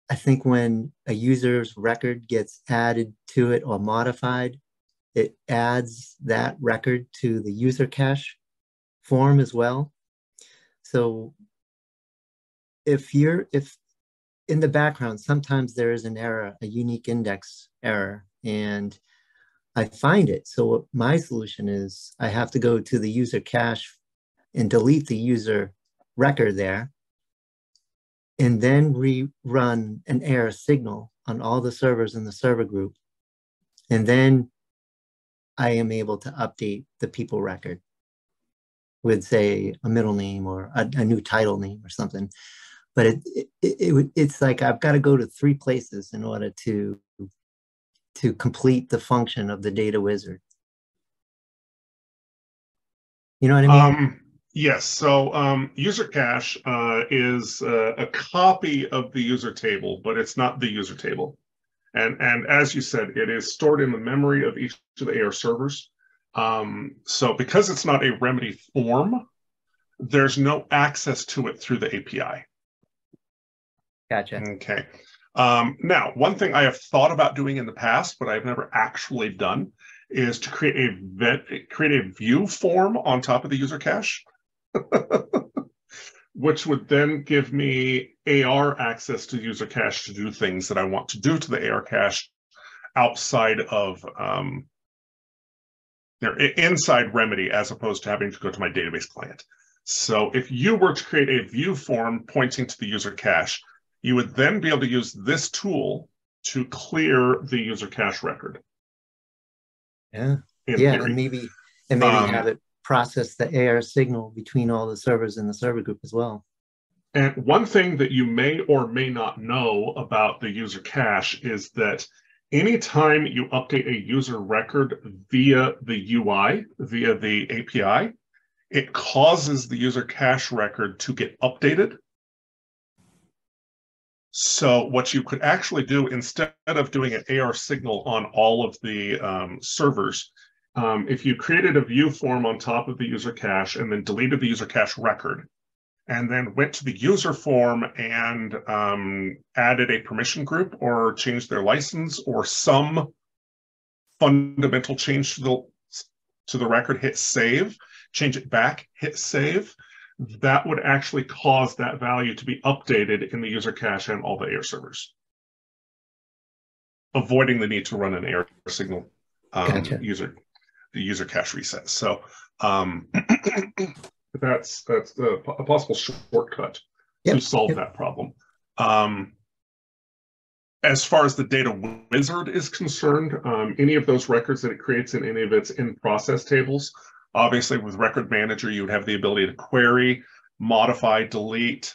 I think when a user's record gets added to it or modified, it adds that record to the user cache form as well. So if in the background, sometimes there is an error, a unique index error, and I find it. So my solution is I have to go to the user cache and delete the user record there, and then rerun an error signal on all the servers in the server group. And then I am able to update the people record with, say, a middle name or a new title name or something. But it's like I've got to go to 3 places in order to complete the function of the data wizard. You know what I mean? Yes. So user cache is a copy of the user table, but it's not the user table. And as you said, it is stored in the memory of each of the AR servers. So because it's not a Remedy form, there's no access to it through the API. Gotcha. Okay. Now, one thing I have thought about doing in the past, but I've never actually done, is to create a view form on top of the user cache, which would then give me AR access to user cache to do things that I want to do to the AR cache outside of inside Remedy, as opposed to having to go to my database client. So if you were to create a view form pointing to the user cache, you would then be able to use this tool to clear the user cache record. Yeah. Theory. And maybe have it process the AR signal between all the servers in the server group as well. And one thing that you may or may not know about the user cache is that anytime you update a user record via the UI, via the API, it causes the user cache record to get updated. So what you could actually do, instead of doing an AR signal on all of the servers, if you created a view form on top of the user cache and then deleted the user cache record, and then went to the user form and added a permission group or changed their license or some fundamental change to the record, hit save, change it back, hit save, that would actually cause that value to be updated in the user cache and all the AR servers, avoiding the need to run an AR signal Gotcha. user cache reset. So that's a possible shortcut to solve that problem. As far as the data wizard is concerned, any of those records that it creates in any of its in-process tables, obviously with Record Manager, you would have the ability to query, modify, delete,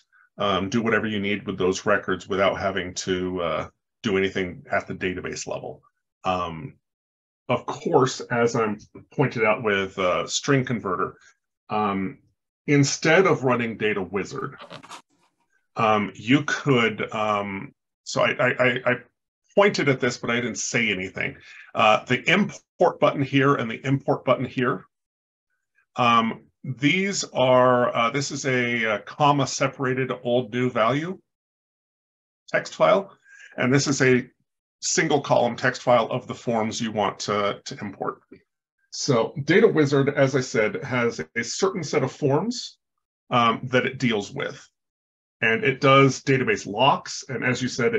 do whatever you need with those records without having to do anything at the database level. Of course, as I'm pointed out with String Converter, instead of running Data Wizard, you could, so I pointed at this, but I didn't say anything. The import button here and the import button here, these are, this is a comma separated old new value text file, and this is a single column text file of the forms you want to import. So Data Wizard, as I said, has a certain set of forms that it deals with, and it does database locks. And as you said,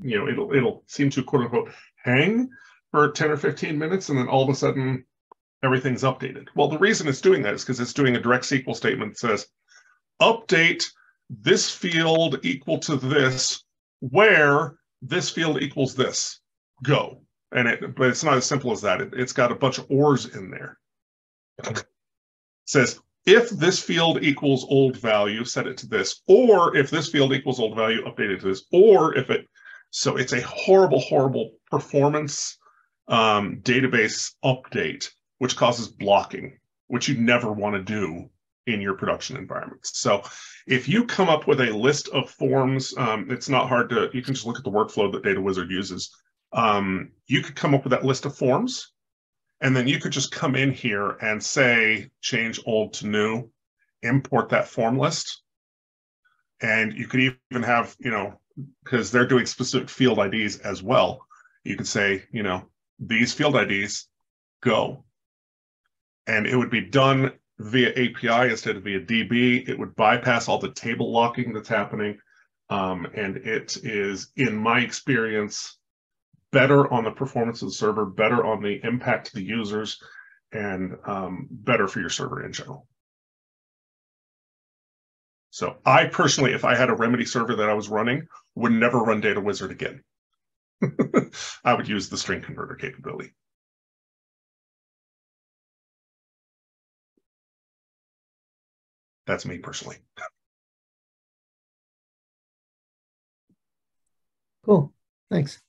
it'll seem to quote unquote hang for 10 or 15 minutes, and then all of a sudden everything's updated. Well, the reason it's doing that is because it's doing a direct SQL statement that says, update this field equal to this, where this field equals this, go. But it's not as simple as that. It's got a bunch of ors in there. It says, if this field equals old value, set it to this, or if this field equals old value, update it to this, or if it, so it's a horrible, horrible performance database update, which causes blocking, which you never want to do in your production environments. So if you come up with a list of forms, it's not hard to, you can just look at the workflow that Data Wizard uses. You could come up with that list of forms, and then you could just come in here and say, change old to new, import that form list. And you could even have, because they're doing specific field IDs as well, you could say, these field IDs, go. And it would be done via API instead of via DB. It would bypass all the table locking that's happening. And it is, in my experience, better on the performance of the server, better on the impact to the users, and better for your server in general. So I personally, if I had a Remedy server that I was running, would never run Data Wizard again. I would use the string converter capability. That's me personally. Cool. Thanks.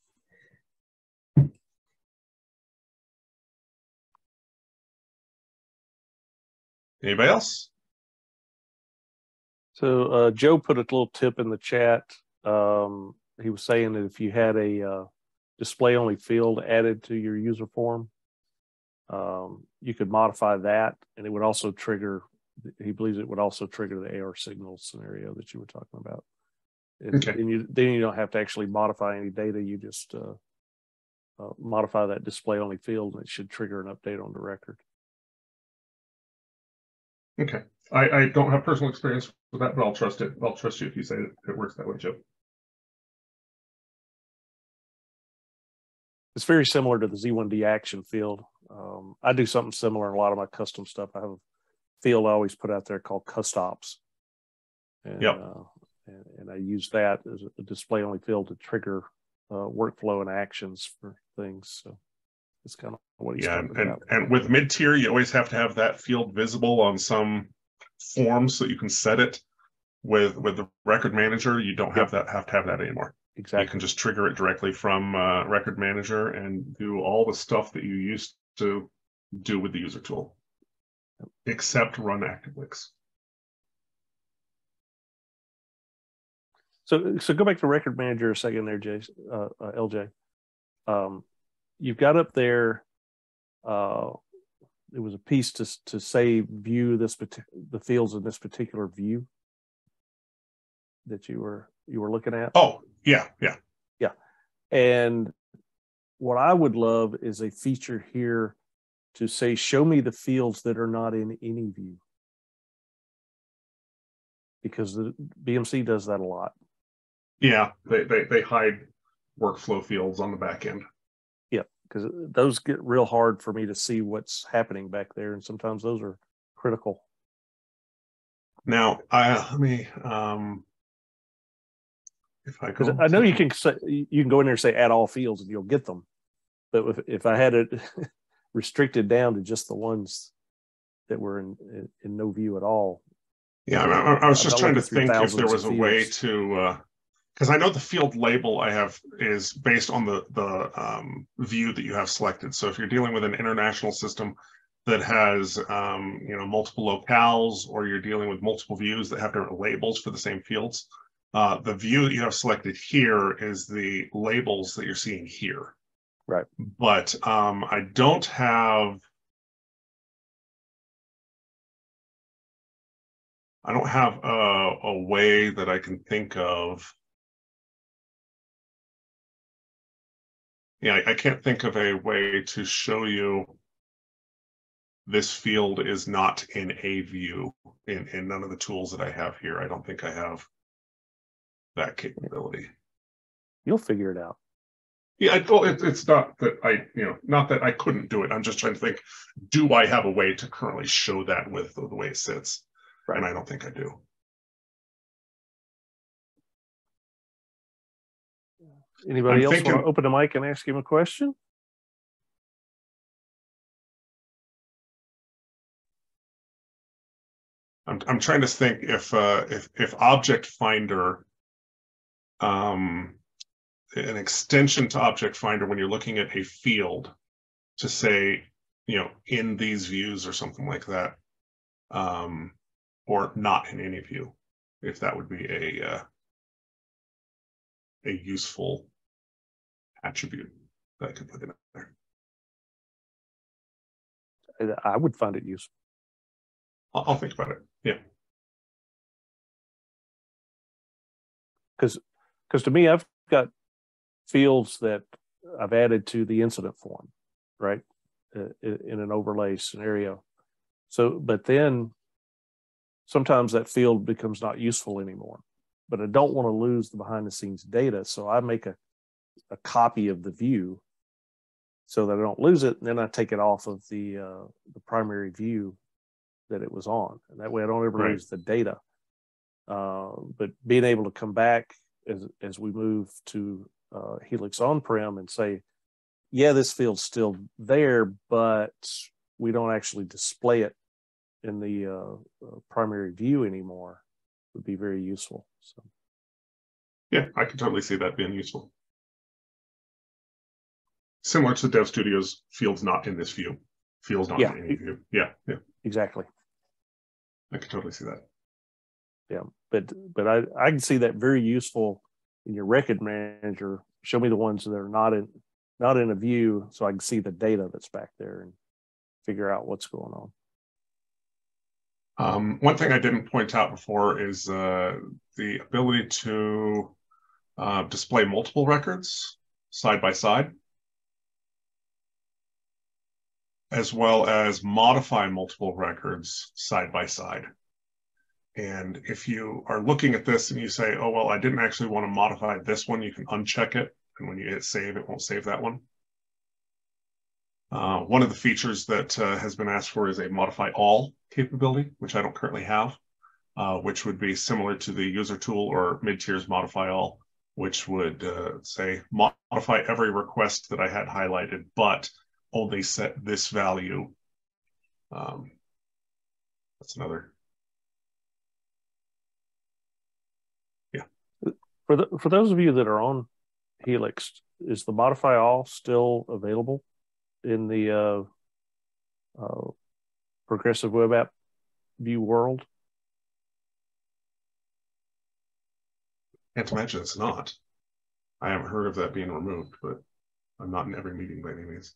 Anybody else? So Joe put a little tip in the chat. He was saying that if you had a display only field added to your user form, you could modify that, and it would also trigger, he believes it would also trigger the AR signal scenario that you were talking about. Okay. And then you don't have to actually modify any data. You just modify that display only field, and it should trigger an update on the record. Okay. I don't have personal experience with that, but I'll trust it. I'll trust you if you say it works that way, Joe. It's very similar to the Z1D action field. I do something similar in a lot of my custom stuff. I have a field I always put out there called custops. And, yep. And I use that as a display only field to trigger workflow and actions for things. So it's kind of what he's talking about. And with mid-tier, you always have to have that field visible on some form so you can set it. With the record manager, you don't have to have that anymore. Exactly. You can just trigger it directly from Record Manager and do all the stuff that you used to do with the user tool, except run ActiveLinks. So go back to Record Manager a second there, LJ. You've got up there, it was a piece to say view the fields in this particular view that you were looking at. Oh, yeah. And what I would love is a feature here to say, show me the fields that are not in any view. Because the BMC does that a lot. Yeah, they hide workflow fields on the back end. Yeah, because those get real hard for me to see what's happening back there. And sometimes those are critical. Now, let me, if I go, I know you can go in there and say add all fields and you'll get them, but if I had it restricted down to just the ones that were in no view at all. Yeah, I was just trying to think if there was a way to, because I know the field label I have is based on the view that you have selected. So if you're dealing with an international system that has multiple locales, or you're dealing with multiple views that have different labels for the same fields, the view that you have selected here is the labels that you're seeing here. Right. But I don't have a way that I can think of. Yeah, I can't think of a way to show you this field is not in a view in none of the tools that I have here. I don't think I have that capability. You'll figure it out. Yeah, it's not that not that I couldn't do it. I'm just trying to think, do I have a way to currently show that with the way it sits? Right. And I don't think I do. Anybody else want to open the mic and ask him a question? I'm trying to think if Object Finder, an extension to Object Finder when you're looking at a field to say, in these views or something like that, or not in any view, if that would be a useful attribute that I could put in there. I would find it useful. I'll think about it. Yeah. Because to me, I've got fields that I've added to the incident form, right, in an overlay scenario. So, but then sometimes that field becomes not useful anymore. But I don't want to lose the behind the scenes data, so I make a copy of the view so that I don't lose it, and then I take it off of the primary view that it was on, and that way I don't ever lose the data. But being able to come back as we move to Helix on-prem and say, yeah, this field's still there, but we don't actually display it in the primary view anymore, would be very useful. So, yeah, I can totally see that being useful. Similar to Dev Studio's fields not in this view, fields not in any view. Yeah, exactly. I can totally see that. Yeah, but I can see that very useful in your Record Manager. Show me the ones that are not in a view, so I can see the data that's back there and figure out what's going on. One thing I didn't point out before is the ability to display multiple records side by side, as well as modify multiple records side by side. And if you are looking at this and you say, oh, well, I didn't actually want to modify this one, you can uncheck it. And when you hit save, it won't save that one. One of the features that has been asked for is a modify all capability, which I don't currently have, which would be similar to the user tool or mid-tiers modify all, which would say modify every request that I had highlighted, but only set this value. That's another. For those of you that are on Helix. Is the modify all still available in the progressive web app view world? Can't imagine it's not. I haven't heard of that being removed, but I'm not in every meeting by any means.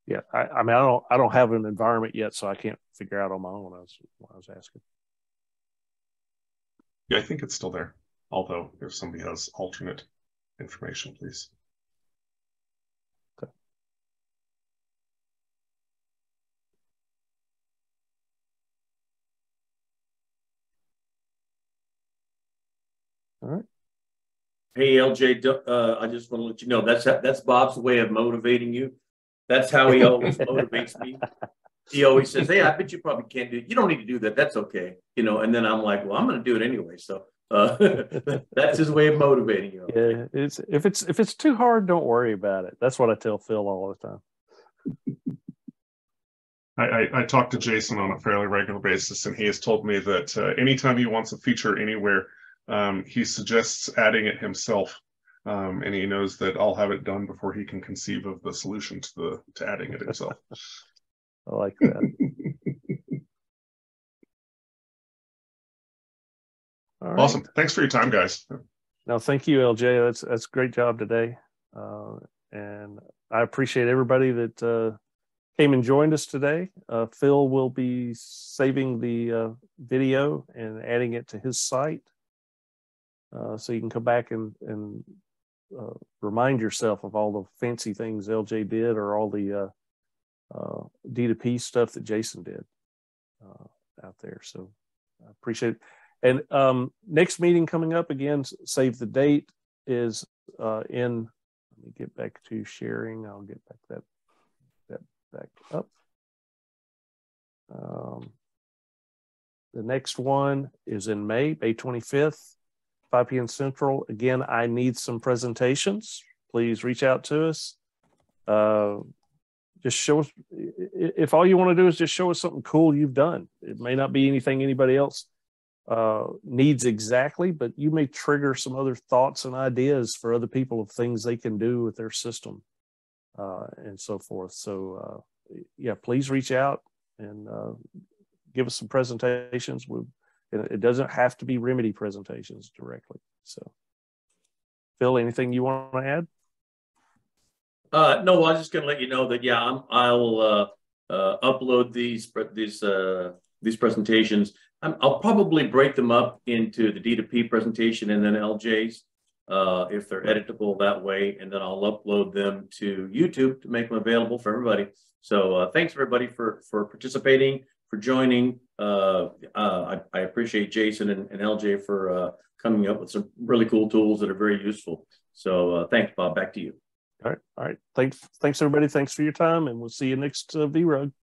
Yeah, I mean, I don't have an environment yet, so I can't figure out on my own. That's what I was asking. Yeah, I think it's still there. Although, if somebody has alternate information, please. Okay. All right. Hey, LJ, I just want to let you know that's Bob's way of motivating you. That's how he always motivates me. He always says, "Hey, I bet you probably can't do it. You don't need to do that. That's okay." You know, and then I'm like, "Well, I'm going to do it anyway." So that's his way of motivating you. Yeah, if it's too hard, don't worry about it. That's what I tell Phil all the time. I talk to Jason on a fairly regular basis, and he has told me that anytime he wants a feature anywhere, he suggests adding it himself, and he knows that I'll have it done before he can conceive of the solution to adding it himself. I like that. All right. Awesome. Thanks for your time, guys. No, thank you, LJ. That's a great job today, and I appreciate everybody that came and joined us today. Phil will be saving the video and adding it to his site, so you can come back and remind yourself of all the fancy things LJ did, or all the D2P stuff that Jason did out there. So I appreciate it. And next meeting coming up, again, save the date, is let me get back to sharing. I'll get back that back up. The next one is in May 25th, 5 p.m. Central. Again, I need some presentations. Please reach out to us. Just show us, if all you want to do is just show us something cool you've done. It may not be anything anybody else needs exactly, but you may trigger some other thoughts and ideas for other people of things they can do with their system, and so forth. So yeah, please reach out and give us some presentations. It doesn't have to be Remedy presentations directly. So Phil, anything you want to add? No, I was just going to let you know that, yeah, I'll upload these presentations. I'll probably break them up into the D2P presentation and then LJ's, if they're editable that way, and then I'll upload them to YouTube to make them available for everybody. So thanks everybody for participating, for joining. I appreciate Jason and LJ for coming up with some really cool tools that are very useful. So thanks, Bob. Back to you. All right. Thanks everybody. Thanks for your time, and we'll see you next VRUG.